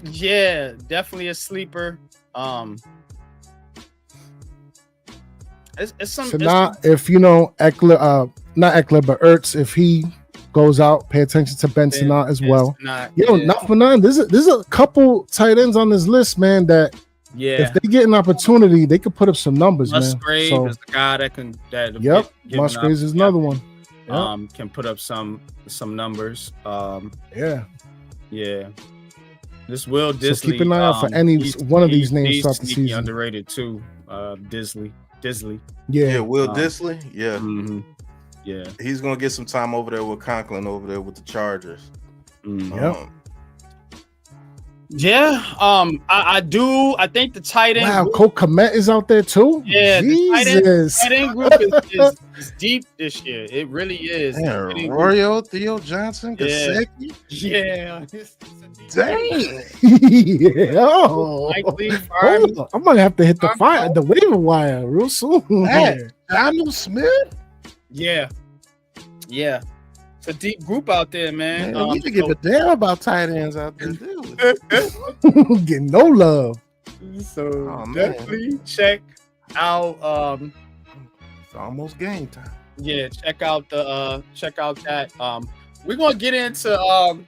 A: Yeah, definitely a sleeper. It's some.
E: If you know Eckler, not Eckler, but Ertz, if he goes out, pay attention to Ben Sinnott as well. Not for none. There's a couple tight ends on this list, man. That if they get an opportunity, they could put up some numbers,
A: Musgrave
E: man.
A: is the guy that can.
E: Musgrave is another one.
A: Can put up some numbers.
E: Yeah.
A: This Will Disley.
E: So keep an eye out for any one of these names throughout the season.
A: Underrated too. Disley.
B: Yeah, Will Disley. Yeah.
A: Mm-hmm. Yeah.
B: He's gonna get some time over there with Conklin over there with the Chargers.
A: I think the tight end.
E: Wow, Cole Kmet is out there too.
A: Yeah,
E: Jesus.
A: the tight end group is deep this year. It really is.
B: Royo, Theo Johnson, Gesicki.
A: Yeah.
B: Dang.
E: I'm gonna have to hit the waiver wire real soon.
B: Jonnu Smith.
A: Yeah. It's a deep group out there, man.
B: You need to give a damn about tight ends out there.
E: Getting no love.
A: So definitely check out.
B: It's almost game time.
A: Yeah, check out that. We're gonna get into on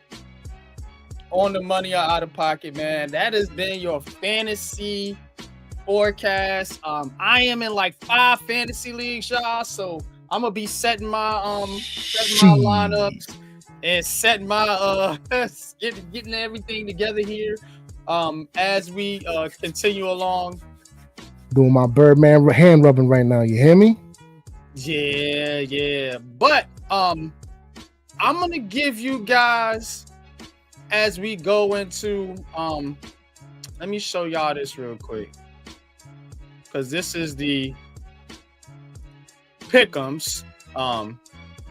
A: the money or out of pocket, man. That has been your fantasy forecast. I am in like 5 fantasy leagues, y'all. So I'm gonna be setting my lineups and setting my getting everything together here. As we continue along.
E: Doing my Birdman hand rubbing right now. You hear me?
A: Yeah. But I'm gonna give you guys as we go into let me show y'all this real quick. Because this is the pick'ems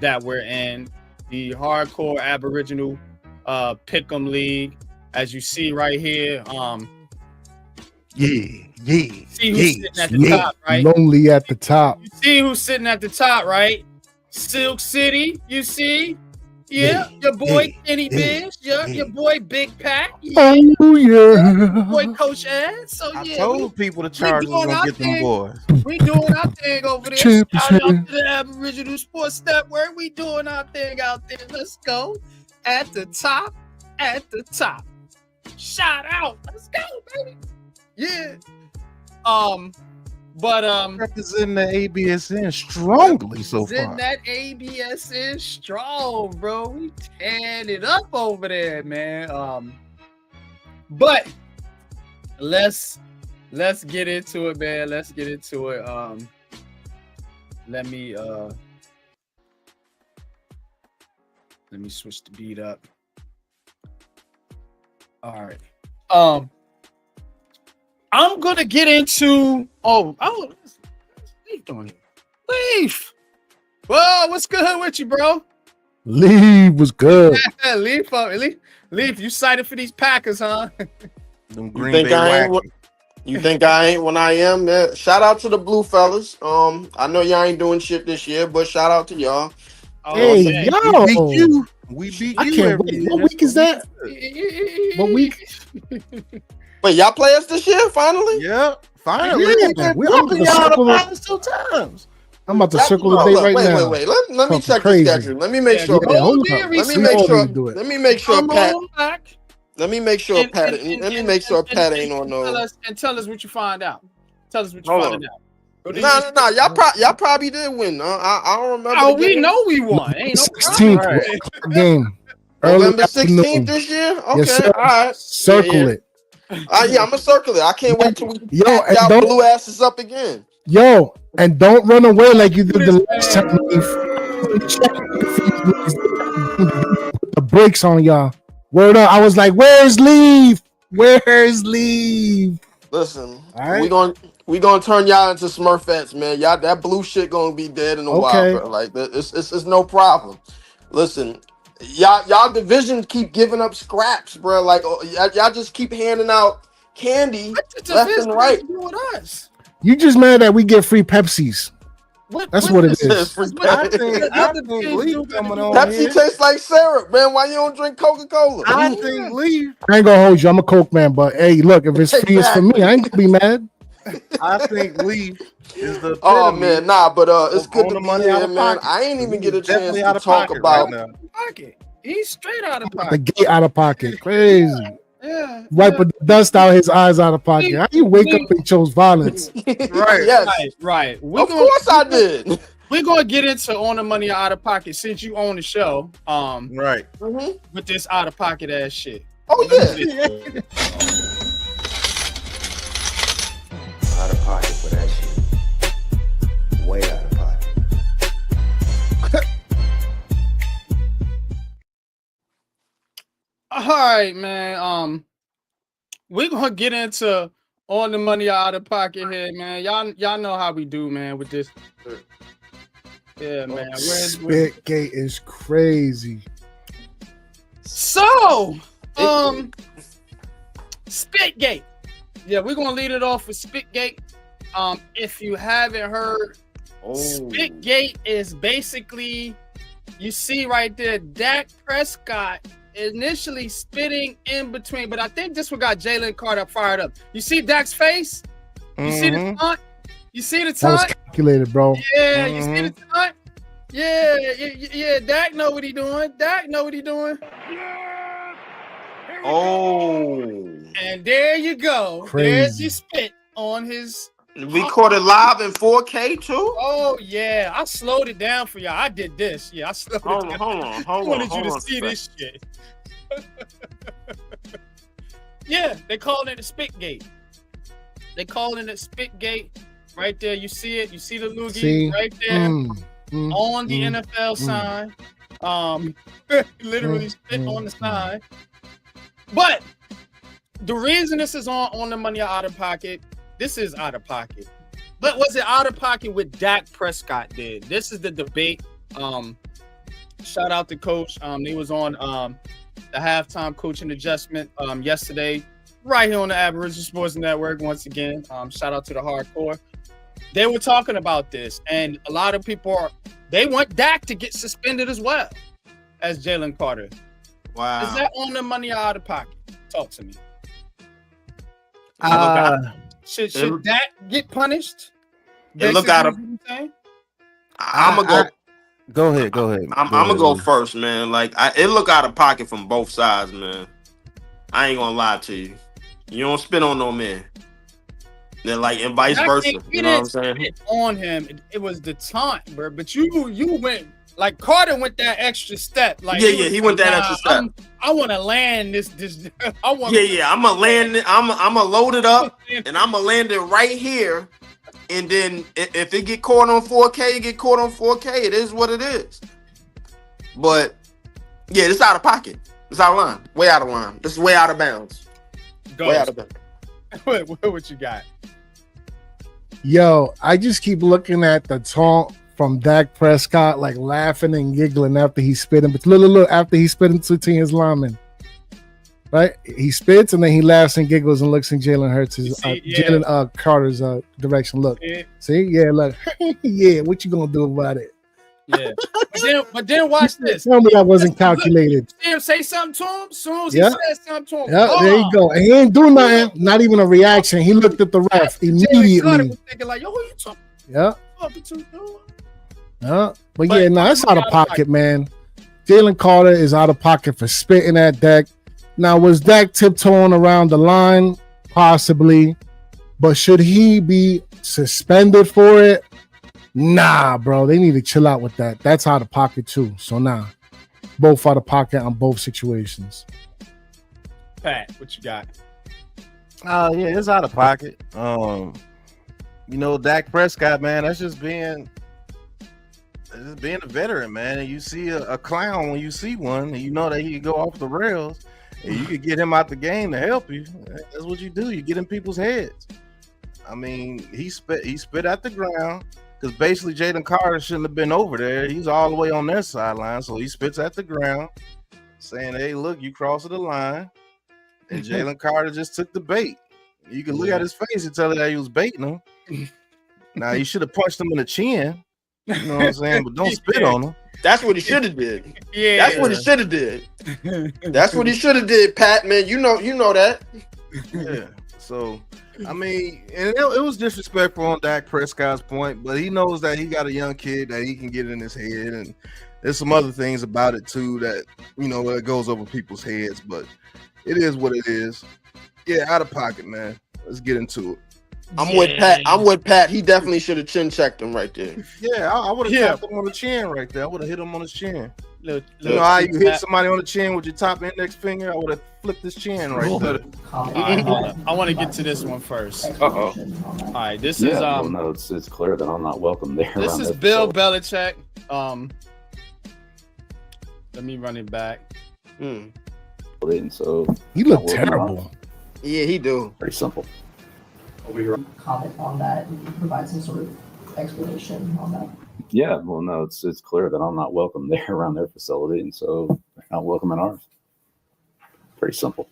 A: that we're in, the hardcore Aboriginal pick'em league. As you see right here,
B: Yeah.
A: see who's sitting at the top, right?
E: Lonely at the top.
A: You see who's sitting at the top, right? Silk City, you see? Yeah, your boy Kenny Biz, your boy Big Pat,
E: Oh yeah.
A: boy Coach Ed. So
B: I
A: yeah,
B: told people the Chargers
A: doing
B: gonna
A: our
B: get them
A: thing.
B: boys.
A: we doing our thing over there. Shout out to the Aboriginal Sports Network. We doing our thing out there. Let's go. At the top. Shout out. Let's go, baby. Yeah. But
B: Representing the ABSN strongly so
A: in
B: far.
A: that ABSN strong, bro. We tearing it up over there, man. But let's get into it, man. Let's get into it. Let me switch the beat up. All right. I'm gonna get into what's Leaf doing here? Leaf. Whoa, what's good with you, bro?
E: Leave was good.
A: Leaf, you cited for these Packers, huh?
B: Them Green Bay Wacky.
F: You think I ain't when I am? Man, shout out to the Blue fellas. I know y'all ain't doing shit this year, but shout out to y'all.
E: Hey,
A: man.
E: yo.
B: We beat you. We beat
E: I
B: you
E: can't
B: every
E: wait.
B: year.
E: What week is that? What week?
F: Wait, y'all play us this year finally?
B: Yep. Finally.
E: Yeah,
B: We're
E: I'm about to circle
B: the
E: it.
B: 2 times.
E: I'm about to circle the date right now.
F: Wait. Let me
E: Talking
F: check
E: crazy.
F: the schedule. Let me make sure.
E: Yeah, hold
A: Be a
E: up.
F: Let me
E: We
F: make
E: all
F: sure.
E: need to do it.
F: Let me make sure
A: Come
F: Pat.
A: on back.
F: Let me make sure Pat. Let me make sure Pat ain't on
A: Tell
F: no.
A: us and tell us what you find out. Tell us what you
F: Hold
A: find
F: on.
A: out. Go to
F: Nah. Y'all probably did win. I don't remember.
A: Oh,
F: the
A: we
F: game.
A: know we won. Ain't no
E: 16th
A: problem.
E: game. Early
F: November 16th
E: afternoon.
F: this year. Okay,
E: Yes, sir.
F: all right.
E: Circle it.
F: Yeah, I'm gonna circle it. I can't wait till we
E: Yo,
F: pack
E: and
F: y'all
E: don't-
F: blue asses up again.
E: Yo, and don't run away like you did
A: Do
E: the
A: this,
E: last
A: man.
E: time. Put the brakes on y'all. Word up. I was like, where's Leave? Where's Leave?
F: Listen,
E: All right.
F: we gonna turn y'all into Smurfettes, man. Y'all that blue shit gonna be dead in a while, bro. Like it's no problem. Listen, y'all division keep giving up scraps, bro. Like y'all just keep handing out candy left and right.
A: With us.
E: You just mad that we get free Pepsis. That's what it is.
B: I think Lee coming on
F: Pepsi
B: here.
F: tastes like syrup, man. Why you don't drink Coca-Cola?
B: I think Lee.
E: I ain't gonna hold you. I'm a Coke man, but hey, look, if it's free, it's for me. I ain't gonna be mad.
B: I think Lee is the.
F: Oh man, nah, but it's good
B: on
F: to
B: the
F: be
B: money
F: here,
B: out of
F: man.
B: pocket.
F: I ain't even get a chance
B: Definitely
F: to
B: out of
F: talk
B: pocket
F: about.
B: right now.
A: Pocket. He's straight out of
E: The
A: pocket.
E: gate out of pocket. Crazy.
A: Yeah.
E: Wiping the dust out his eyes out of pocket. How you wake up and chose violence?
B: Right.
F: Yes,
A: Right.
F: of course I did.
A: We're gonna get into on the money or out of pocket since you own the show.
B: Right.
A: With this out of pocket ass shit.
F: Oh yeah.
G: Out of pocket for that shit. Way out of pocket.
A: All right, man. We're gonna get into on the money or out of pocket here, man. Y'all know how we do, man, with this. Yeah, man.
E: Spit gate is crazy.
A: So, Spitgate. Yeah, we're gonna lead it off with Spitgate. If you haven't heard, Spitgate is basically, you see right there, Dak Prescott initially spitting in between, but I think this one got Jalen Carter fired up. You see Dak's face? You see the taunt? You see the
E: That was
A: taunt?
E: calculated, bro.
A: Yeah, you see the taunt? Yeah. Dak know what he doing.
F: Oh,
A: And there you go. There's
E: Crazy.
A: your spit on his.
F: we caught it live in 4K too.
A: Oh yeah, I slowed it down for y'all. I did this. Yeah, I slowed
F: Hold
A: it
F: on,
A: down.
F: hold
A: I wanted
F: on.
A: you to see this shit. Yeah, they calling it a spit gate. They calling it spit gate. Right there, you see it. You see the loogie right there on the NFL sign. Literally spit on the sign. But the reason this is on the money out of pocket, this is out of pocket. But was it out of pocket what Dak Prescott did? This is the debate. Shout out to Coach. He was on the halftime coaching adjustment yesterday, right here on the Aboriginal Sports Network. Once again, shout out to the hardcore. They were talking about this, and a lot of people they want Dak to get suspended as well as Jalen Carter.
F: Wow.
A: Is that on the money or out of pocket? Talk to me. Should Dak get punished?
F: Look out of. I'm gonna go.
B: Go ahead.
F: I'm gonna go first, man. Like it look out of pocket from both sides, man. I ain't gonna lie to you. You don't spit on no man. Then and vice versa. You know what I'm saying?
A: On him, it was the taunt, bro. But you went like Carter went that extra step. Like
F: he went that extra step.
A: I want to land this. I want.
F: I'm gonna land it. I'm gonna load it up, and I'm gonna land it right here. And then if it get caught on 4K, it get caught on 4K. It is what it is. But yeah, it's out of pocket. It's out of line. Way out of line. This is way out of bounds. Way out of bounds.
A: What you got?
E: Yo, I just keep looking at the taunt from Dak Prescott, like laughing and giggling after he spit him. But look, after he spit into his lineman. Right? He spits and then he laughs and giggles and looks in Jalen Hurts' Jalen Carter's direction. Look. Yeah. See? Yeah, look. Yeah, what you gonna do about it?
A: Yeah. But then watch this.
E: Tell me that wasn't calculated.
A: See him say something to him? As soon as he said something to him.
E: Yeah, there you go. And he ain't do nothing. Not even a reaction. He looked at the ref immediately.
A: Was thinking like, yo, who you talking?
E: Yeah.
A: Yeah.
E: But yeah, it's out of pocket, man. Jalen Carter is out of pocket for spitting at Dak. Now, was Dak tiptoeing around the line? Possibly. But should he be suspended for it? Nah, bro. They need to chill out with that. That's out of pocket, too. So, nah. Both out of pocket on both situations.
A: Pat, what you got?
B: Yeah, it's out of pocket. Dak Prescott, man, that's just being a veteran, man. And you see a clown when you see one, and you know that he can go off the rails. And you could get him out the game to help you. That's what you do. You get in people's heads. I mean, he spit at the ground because basically Jalen Carter shouldn't have been over there. He's all the way on their sideline, so he spits at the ground, saying, "Hey, look, you crossed the line." And Jalen Carter just took the bait. You can look at his face and tell that he was baiting him. Now you should have punched him in the chin. You know what I'm saying? But don't spit on him.
F: That's what he should have did.
A: Yeah,
F: that's what he should have did. That's what he should have did, Pat. Man, you know that.
B: Yeah. So, I mean, and it was disrespectful on Dak Prescott's point, but he knows that he got a young kid that he can get in his head, and there's some other things about it too that that goes over people's heads. But it is what it is. Yeah, out of pocket, man. Let's get into it.
F: I'm with Pat. He definitely should have chin checked him right there.
B: Yeah, I would have tapped him on the chin right there. I would have hit him on his chin.
A: You
B: know how you hit somebody on the chin with your top index finger? I would have flipped his chin right there.
A: I want to get to this one first. All right, this is
H: no, it's clear that I'm not welcome there.
A: This is Bill Belichick. Let me run it back.
H: So
E: he looked terrible.
F: Yeah, he do.
H: Pretty simple.
I: Comment on that and provide some sort of explanation on that.
H: Yeah, well, no, it's clear that I'm not welcome there around their facility, and so they're not welcome in ours. Pretty simple.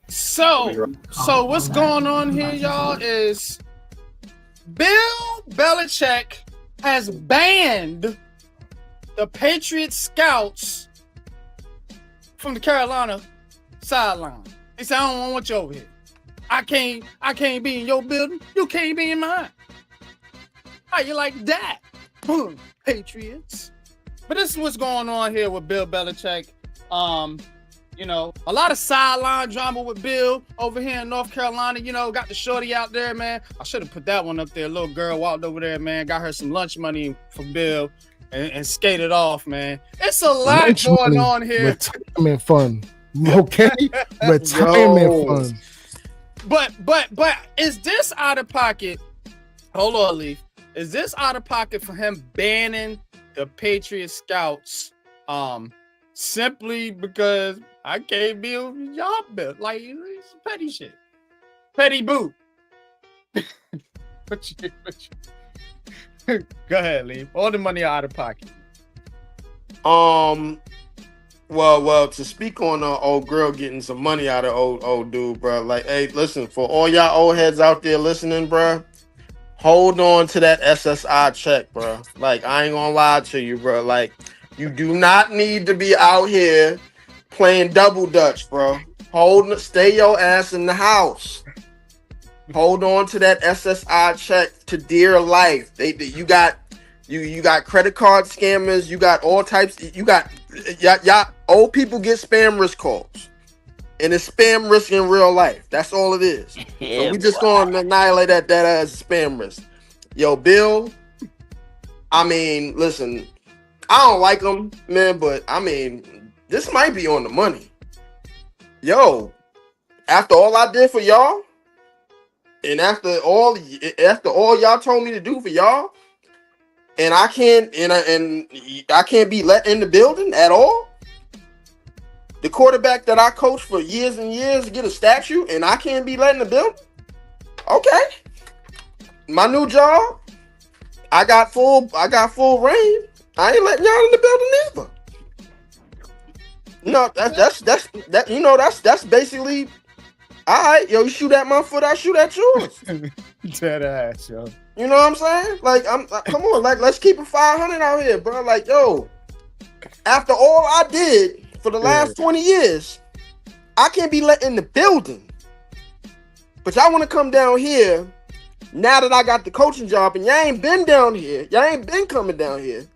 A: So what's going on here, y'all, is Bill Belichick has banned the Patriots scouts from the Carolina sideline. He said, I don't want you over here. I can't be in your building. You can't be in mine. How you like that? Patriots. But this is what's going on here with Bill Belichick. You know, a lot of sideline drama with Bill over here in North Carolina. You know, got the shorty out there, man. I should have put that one up there. A little girl walked over there, man. Got her some lunch money from Bill and skated off, man. It's a lot
E: Lunch
A: going
E: money,
A: on here.
E: Retirement fun. Okay? Retirement fun.
A: But is this out of pocket? Hold on, Leaf. Is this out of pocket for him banning the Patriot scouts simply because I can't be a y'all built? Like, it's petty shit. Petty boot. Go ahead, Leaf. All the money out of pocket.
F: Well, to speak on old girl getting some money out of old dude, bro. Like, hey, listen, for all y'all old heads out there listening, bro, hold on to that SSI check, bro. Like, I ain't gonna lie to you, bro. Like, you do not need to be out here playing double dutch, bro. Stay your ass in the house. Hold on to that SSI check to dear life. You got credit card scammers. You got all types. You got y'all old people get spam risk calls, and it's spam risk in real life. That's all it is.
B: Yeah,
F: so we just gonna annihilate that as spam risk. Yo, Bill. I mean, listen, I don't like him, man, but I mean, this might be on the money. Yo, after all I did for y'all, and after all y'all told me to do for y'all, and I can't be let in the building at all. The quarterback that I coached for years and years to get a statue, and I can't be let in the building. Okay, my new job, I got full reign. I ain't letting y'all in the building either. No, that's basically. All right, yo, you shoot at my foot, I shoot at yours.
A: Dead ass, yo.
F: You know what I'm saying? Like, come on, like, let's keep it 500 out here, bro. Like, yo, after all I did for the last 20 years, I can't be let in the building. But y'all want to come down here now that I got the coaching job, and y'all ain't been down here. Y'all ain't been coming down here.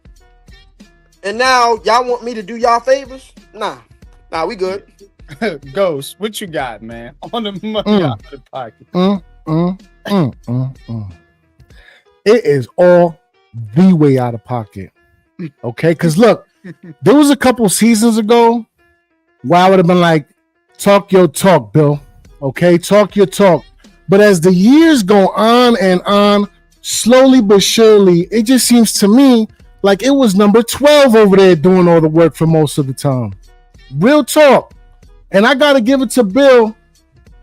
F: And now y'all want me to do y'all favors? Nah, we good.
A: Ghost, what you got, man? On the money out of the pocket.
E: It is all the way out of pocket. Okay, because look, there was a couple seasons ago where I would have been like, talk your talk, Bill. Okay, talk your talk. But as the years go on and on, slowly but surely, it just seems to me like it was number 12 over there doing all the work for most of the time. Real talk. And I got to give it to Bill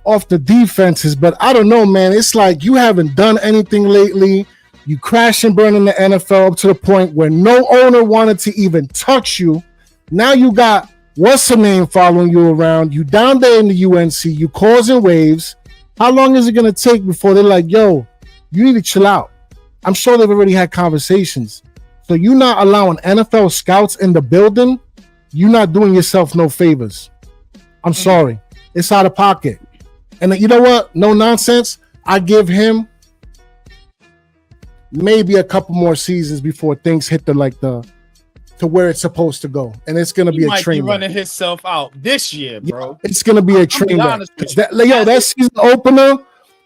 E: off the defenses, but I don't know, man. It's like you haven't done anything lately. You crash and burn in the NFL up to the point where no owner wanted to even touch you. Now you got what's her name following you around. You down there in the UNC. You causing waves. How long is it going to take before they're like, yo, you need to chill out? I'm sure they've already had conversations. So you not allowing NFL scouts in the building, you're not doing yourself no favors. I'm sorry. It's out of pocket. And you know what? No nonsense. I give him maybe a couple more seasons before things hit to where it's supposed to go. And it's going to be a train wreck.
A: Running himself out this year, bro.
E: It's going to be a train wreck. That season opener,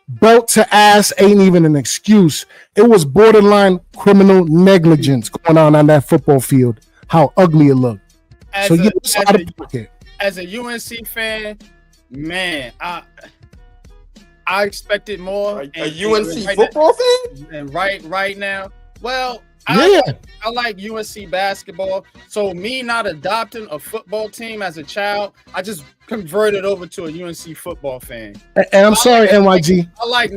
E: belt to ass ain't even an excuse. It was borderline criminal negligence going on that football field. How ugly it looked. It's out of pocket.
A: As a UNC fan, man, I expected more.
F: A UNC football fan?
A: And right now, well, I like UNC basketball. So me not adopting a football team as a child, I just converted over to a UNC football fan.
E: And I'm sorry, NYG.
A: I like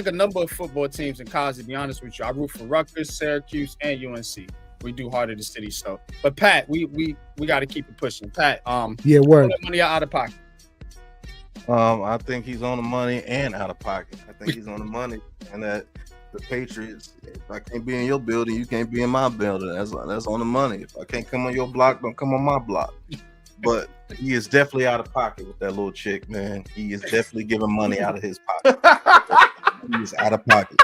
A: a number of football teams in college, to be honest with you. I root for Rutgers, Syracuse, and UNC. We do Heart of the City stuff. But Pat, we got to keep it pushing. Pat,
E: word.
A: Money out of pocket.
B: I think he's on the money and out of pocket. I think he's on the money, and that the Patriots, if I can't be in your building, you can't be in my building. That's on the money. If I can't come on your block, don't come on my block. But he is definitely out of pocket with that little chick, man. He is definitely giving money out of his pocket. He is out of pocket.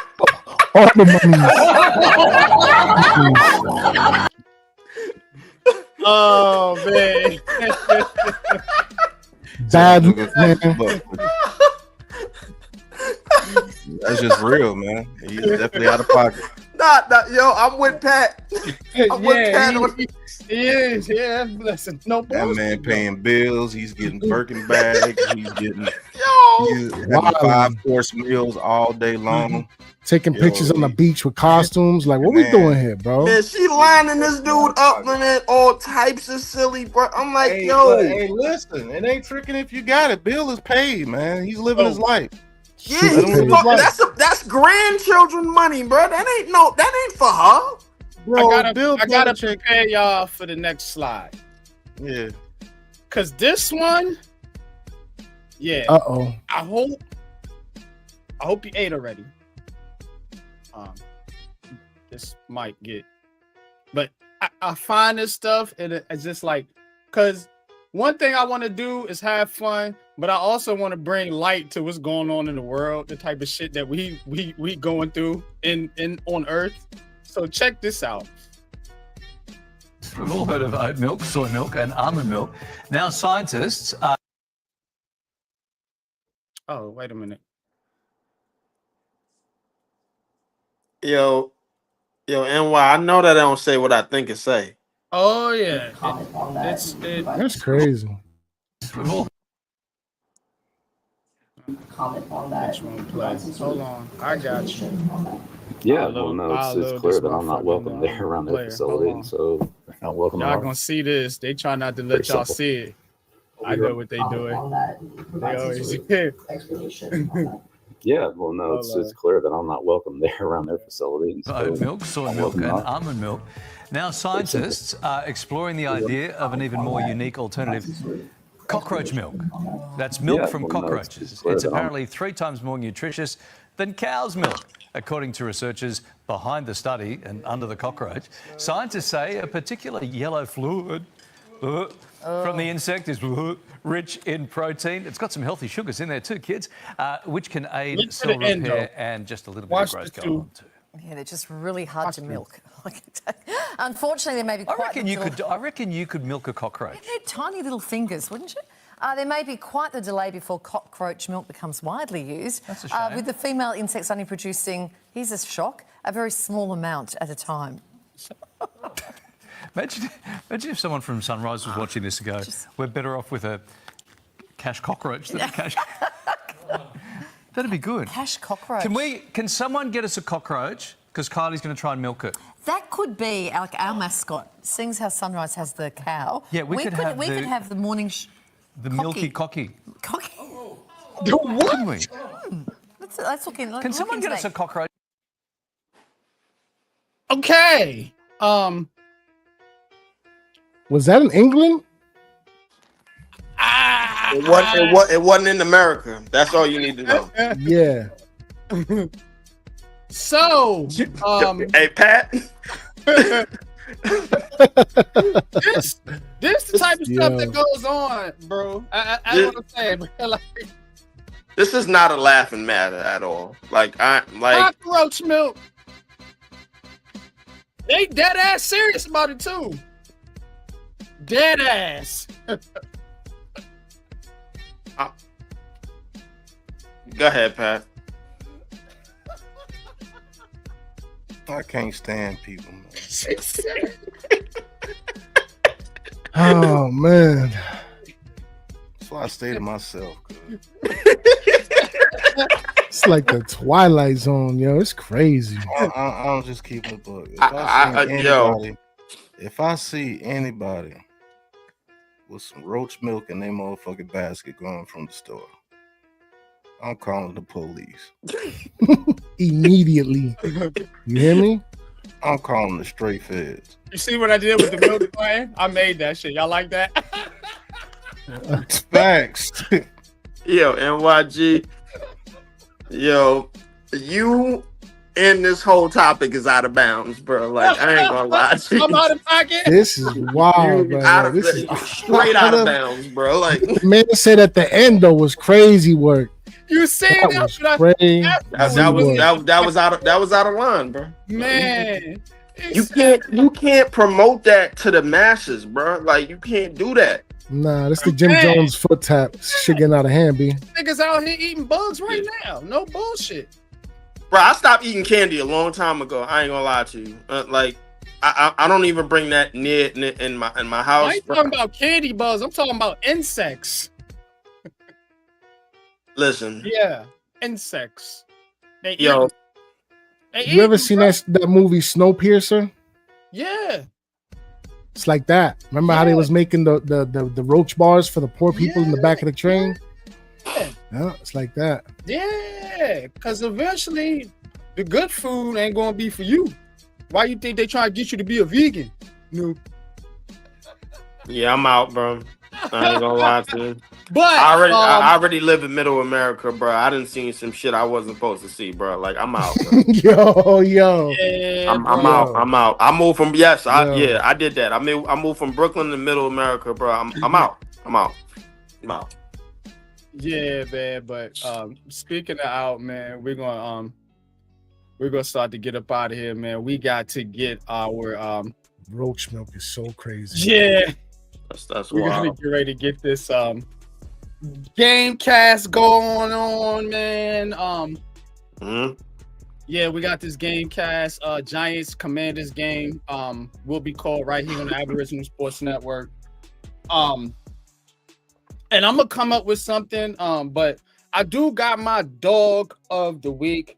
E: All the money.
A: Oh man.
E: Bad man.
B: That's just real, man. He's definitely out of pocket.
F: Nah, yo, I'm with Pat. I'm with Pat on
A: He is, yeah. Listen, no
B: That
A: bullshit,
B: man paying bills. He's getting Birkin bags. He's getting
F: yo.
B: having 5-course meals all day long.
E: Taking pictures on the beach with costumes. Like, what we doing here, bro?
F: Man, she lining this dude up, man. All types of silly, bro. I'm like,
B: Hey,
F: yo.
B: hey, listen, it ain't tricking if you got it. Bill is paid, man. He's living his life.
F: Yeah, that's grandchildren money, bro. That ain't for her.
B: Bro,
A: I gotta prepare y'all for the next slide.
B: Yeah.
A: Cause this one, yeah. I hope you ate already. This might get, but I find this stuff and it's just like, cause one thing I want to do is have fun, but I also want to bring light to what's going on in the world, the type of shit that we going through in on Earth. So check this out.
J: We've all heard of oat milk, soy milk, and almond milk. Now scientists are...
A: Oh, wait a minute.
F: Yo, NY, I know that I don't say what I think it say.
A: Oh yeah,
E: that's crazy.
I: Comment on that.
A: Hold on, I got you.
H: Yeah, well, no, it's clear that I'm not welcome there around their facility, and so they're not welcome.
A: Y'all gonna see this. They try not to let y'all see it. I know what they doing. They always
H: Yeah, well, no, it's clear that I'm not welcome there around their facility. And so
J: oat milk, soy milk, and almond milk. Now scientists are exploring the idea of an even more unique alternative. Cockroach milk. That's milk from cockroaches. It's apparently 3 times more nutritious than cow's milk, according to researchers behind the study and under the cockroach. Scientists say a particular yellow fluid from the insect is rich in protein. It's got some healthy sugars in there too, kids, which can aid cell repair and just a little bit of growth going on too.
K: Yeah, they're just really hard to milk. Unfortunately, they may be quite...
J: I reckon you could milk a cockroach.
K: They're tiny little fingers, wouldn't you? There may be quite the delay before cockroach milk becomes widely used.
J: That's a shame.
K: With the female insects only producing, here's a shock, a very small amount at a time.
J: Imagine if someone from Sunrise was watching this and go, we're better off with a cash cockroach than a cash... That'd be good.
K: Cash cockroach.
J: Can someone get us a cockroach? Because Kylie's going to try and milk it.
K: That could be like our mascot. Seeing as how Sunrise has the cow.
J: Yeah, we could
K: have the morning...
J: the milky cocky.
K: Cocky?
J: What? Can we?
K: Let's look in.
J: Can someone get us a cockroach?
A: Okay.
E: Was that in England?
F: It wasn't in America. That's all you need to know.
E: Yeah.
A: So,
F: hey Pat.
A: this the type of stuff that goes on, bro. I want to say, bro, like,
F: this is not a laughing matter at all.
A: Cockroach milk. They dead ass serious about it too. Dead ass.
F: Go ahead, Pat.
B: I can't stand people, man.
E: Oh man.
B: That's why I stay to myself.
E: It's like the Twilight Zone, yo. It's crazy.
B: I'm just keeping a book. If I see anybody with some roach milk in their motherfucking basket going from the store, I'm calling the police.
E: Immediately. You hear me?
B: I'm calling the straight feds.
A: You see what I did with the milk plan? I made that shit. Y'all like that?
B: Facts.
F: Yo, NYG. Yo, you and this whole topic is out of bounds, bro. Like, I ain't gonna lie to you.
A: I'm out of pocket.
E: This is wild, bro.
F: This is straight out of bounds, bro. Like,
E: the man said at the end though was crazy work.
A: You see
F: that was out of line, bro.
A: Man,
F: You can't promote that to the masses, bro. Like you can't do that.
E: Nah, that's the Jim Jones foot tap. Shit getting out of hand, B.
A: Niggas out here eating bugs right now. No bullshit.
F: Bro, I stopped eating candy a long time ago. I ain't gonna lie to you. Like, I don't even bring that near in my house.
A: I ain't talking about candy bugs. I'm talking about insects.
F: Listen.
A: Yeah, insects.
F: You
E: ever seen that movie Snowpiercer?
A: Yeah.
E: It's like that. Remember how they was making the roach bars for the poor people in the back of the train? Yeah, it's like that.
A: Yeah, because eventually the good food ain't gonna be for you. Why you think they try to get you to be a vegan? No.
F: Yeah, I'm out, bro. I ain't gonna lie to you.
A: But
F: I already live in Middle America, bro. I done seen some shit I wasn't supposed to see, bro. Like I'm out, bro.
E: yo.
A: Yeah,
F: I'm out. I moved from I did that. I moved from Brooklyn to Middle America, bro. I'm out. I'm out.
A: Yeah, man. But speaking of out, man, we're gonna start to get up out of here, man. We got to get our
E: roach milk is so crazy.
A: Yeah.
F: That's
A: we're
F: wild.
A: gonna get ready to get this Gamecast going on, man. Yeah, we got this Gamecast, Giants Commanders game. Will be called right here on the Aboriginal Sports Network. And I'm gonna come up with something. But I do got my dog of the week.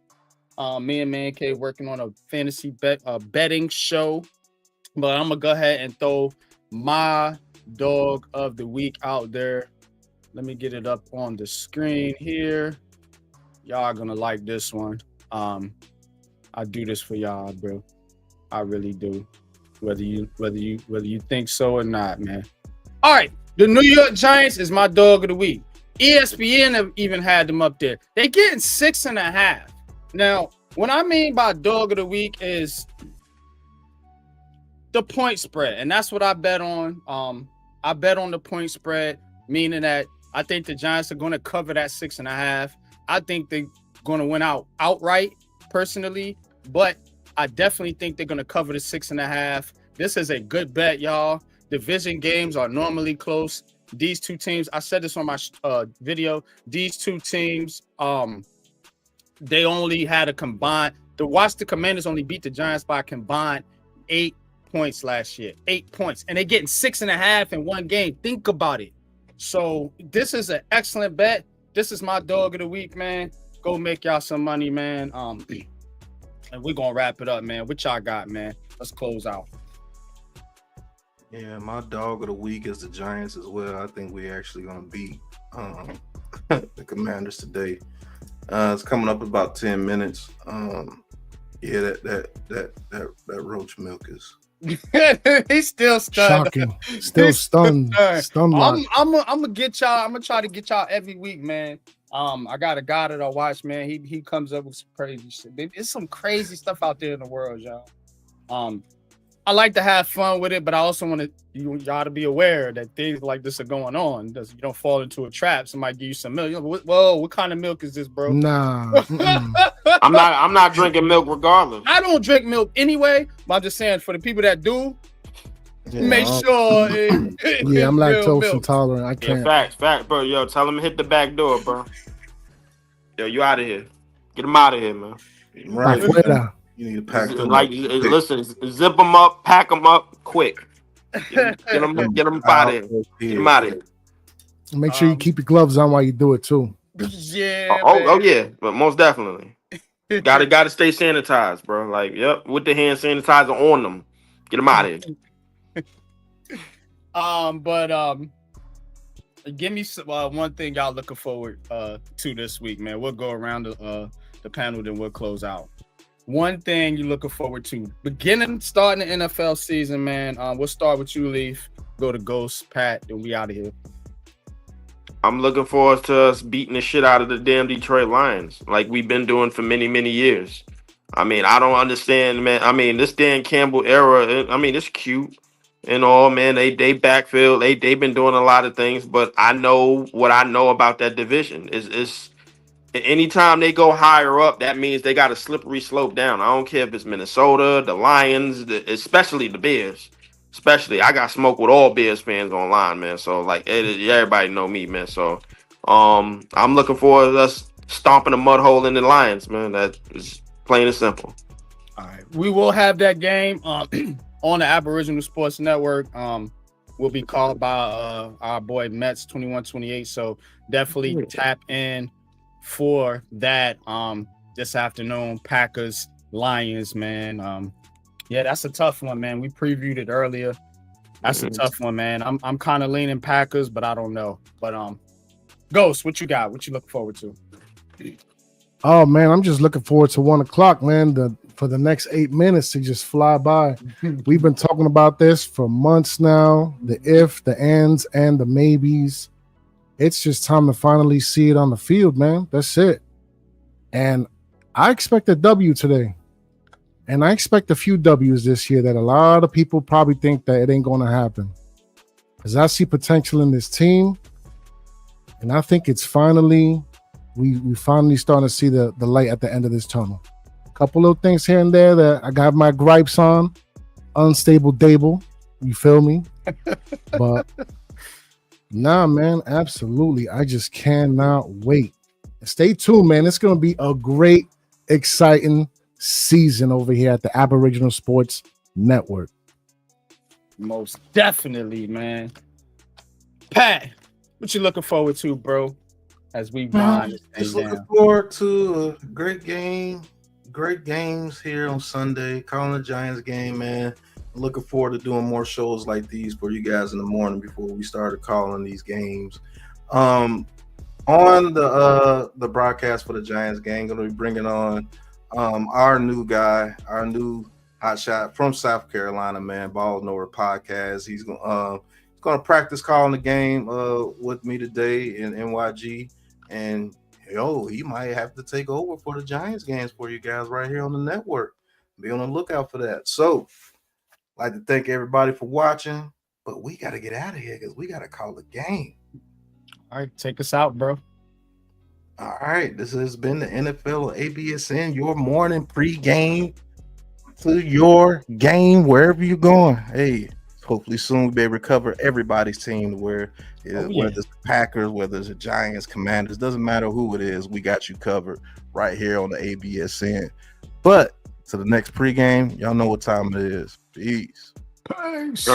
A: Me and Man K working on a fantasy betting show. But I'm gonna go ahead and throw my dog of the week out there. Let me get it up on the screen here. Y'all are gonna like this one. I do this for y'all, bro. I really do. Whether you think so or not, man. All right, the New York Giants is my dog of the week. ESPN have even had them up there. They getting 6.5. Now, what I mean by dog of the week is the point spread, and that's what I bet on. I bet on the point spread, meaning that I think the Giants are going to cover that 6.5. I think they're going to win outright, personally, but I definitely think they're going to cover the 6.5. This is a good bet, y'all. Division games are normally close. These two teams, I said this on my video. These two teams, they only had a combined. The Washington Commanders only beat the Giants by a combined 8 points last year. 8 points, and they're getting 6.5 in one game. Think about it. So this is an excellent bet. This is my dog of the week, man. Go make y'all some money, man. And we're gonna wrap it up, man. What y'all got, man? Let's close out.
D: Yeah, my dog of the week is the Giants as well. I think we're actually gonna beat the Commanders today. It's coming up about 10 minutes. Yeah, that roach milk is.
A: He's still stunned.
E: Shocking. Still stunned. Stunned.
A: I'm gonna get y'all. I'm gonna try to get y'all every week, man. I got a guy that I watch, man. He comes up with some crazy shit. It's some crazy stuff out there in the world, y'all. I like to have fun with it, but I also want y'all to be aware that things like this are going on. You don't fall into a trap. Somebody give you some milk. Whoa, what kind of milk is this, bro?
E: Nah.
F: I'm not drinking milk regardless.
A: I don't drink milk anyway, but I'm just saying for the people that do, make sure.
E: I'm lactose intolerant. I can't.
F: Yeah, fact, bro. Yo, tell him to hit the back door, bro. Yo, you out of here. Get him out of here, man.
D: Right. You need to pack them
F: up. Listen, zip them up, pack them up quick. Get them out of here. Get them out of here.
E: Make sure you keep your gloves on while you do it too.
A: Yeah.
F: Oh yeah, but most definitely. Gotta stay sanitized, bro. Like, yep, with the hand sanitizer on them. Get them out of here.
A: Give me one thing y'all looking forward to this week, man. We'll go around the panel, then we'll close out. One thing you're looking forward to starting the NFL season, man. We'll start with you, Leaf. Go to Ghost, Pat, and we out of here.
F: I'm looking forward to us beating the shit out of the damn Detroit Lions, like we've been doing for many, many years. I mean, I don't understand, man. I mean, this Dan Campbell era, I mean, it's cute and all, man. They backfield. They've been doing a lot of things, but I know what I know about that division. anytime they go higher up, that means they got a slippery slope down. I don't care if it's Minnesota, the Lions, especially the Bears. Especially, I got smoke with all Bears fans online, man. So like, everybody know me, man. So, I'm looking forward to us stomping a mud hole in the Lions, man. That is plain and simple.
A: All right, we will have that game on the Aboriginal Sports Network. Will be called by our boy Mets 2128. So definitely tap in for that this afternoon. Packers Lions, man. Yeah, that's a tough one, man. We previewed it earlier. That's a tough one, man. I'm kind of leaning Packers, but I don't know. But Ghost, what you got? What you looking forward to?
E: Oh man, I'm just looking forward to 1 o'clock, man. For the next 8 minutes to just fly by. We've been talking about this for months now. The if, the ands, and the maybes. It's just time to finally see it on the field, man. That's it. And I expect a W today. And I expect a few W's this year that a lot of people probably think that it ain't going to happen. Because I see potential in this team. And I think it's finally, we finally starting to see the light at the end of this tunnel. Couple of things here and there that I got my gripes on. Unstable Dable, you feel me? But nah, man, absolutely. I just cannot wait. Stay tuned, man. It's going to be a great, exciting season over here at the Aboriginal Sports Network.
A: Most definitely, man. Pat, what you looking forward to, bro? As we wind
D: just looking forward to a great game. Great games here on Sunday. Calling the Giants game, man. Looking forward to doing more shows like these for you guys in the morning before we started calling these games. On the broadcast for the Giants game, going to be bringing on our new guy, our new hotshot from South Carolina, man. Ball Knower podcast. He's going to practice calling the game with me today in NYG, and he might have to take over for the Giants games for you guys right here on the network. Be on the lookout for that. So, I'd like to thank everybody for watching, but we got to get out of here because we got to call the game.
A: All right, take us out, bro.
D: All right, this has been the NFL ABSN, your morning pregame to your game, wherever you're going. Hey, hopefully soon we'll be able to cover everybody's team whether it's the Packers, whether it's the Giants, Commanders, doesn't matter who it is, we got you covered right here on the ABSN. But to the next pregame, y'all know what time it is. Peace.
A: Peace.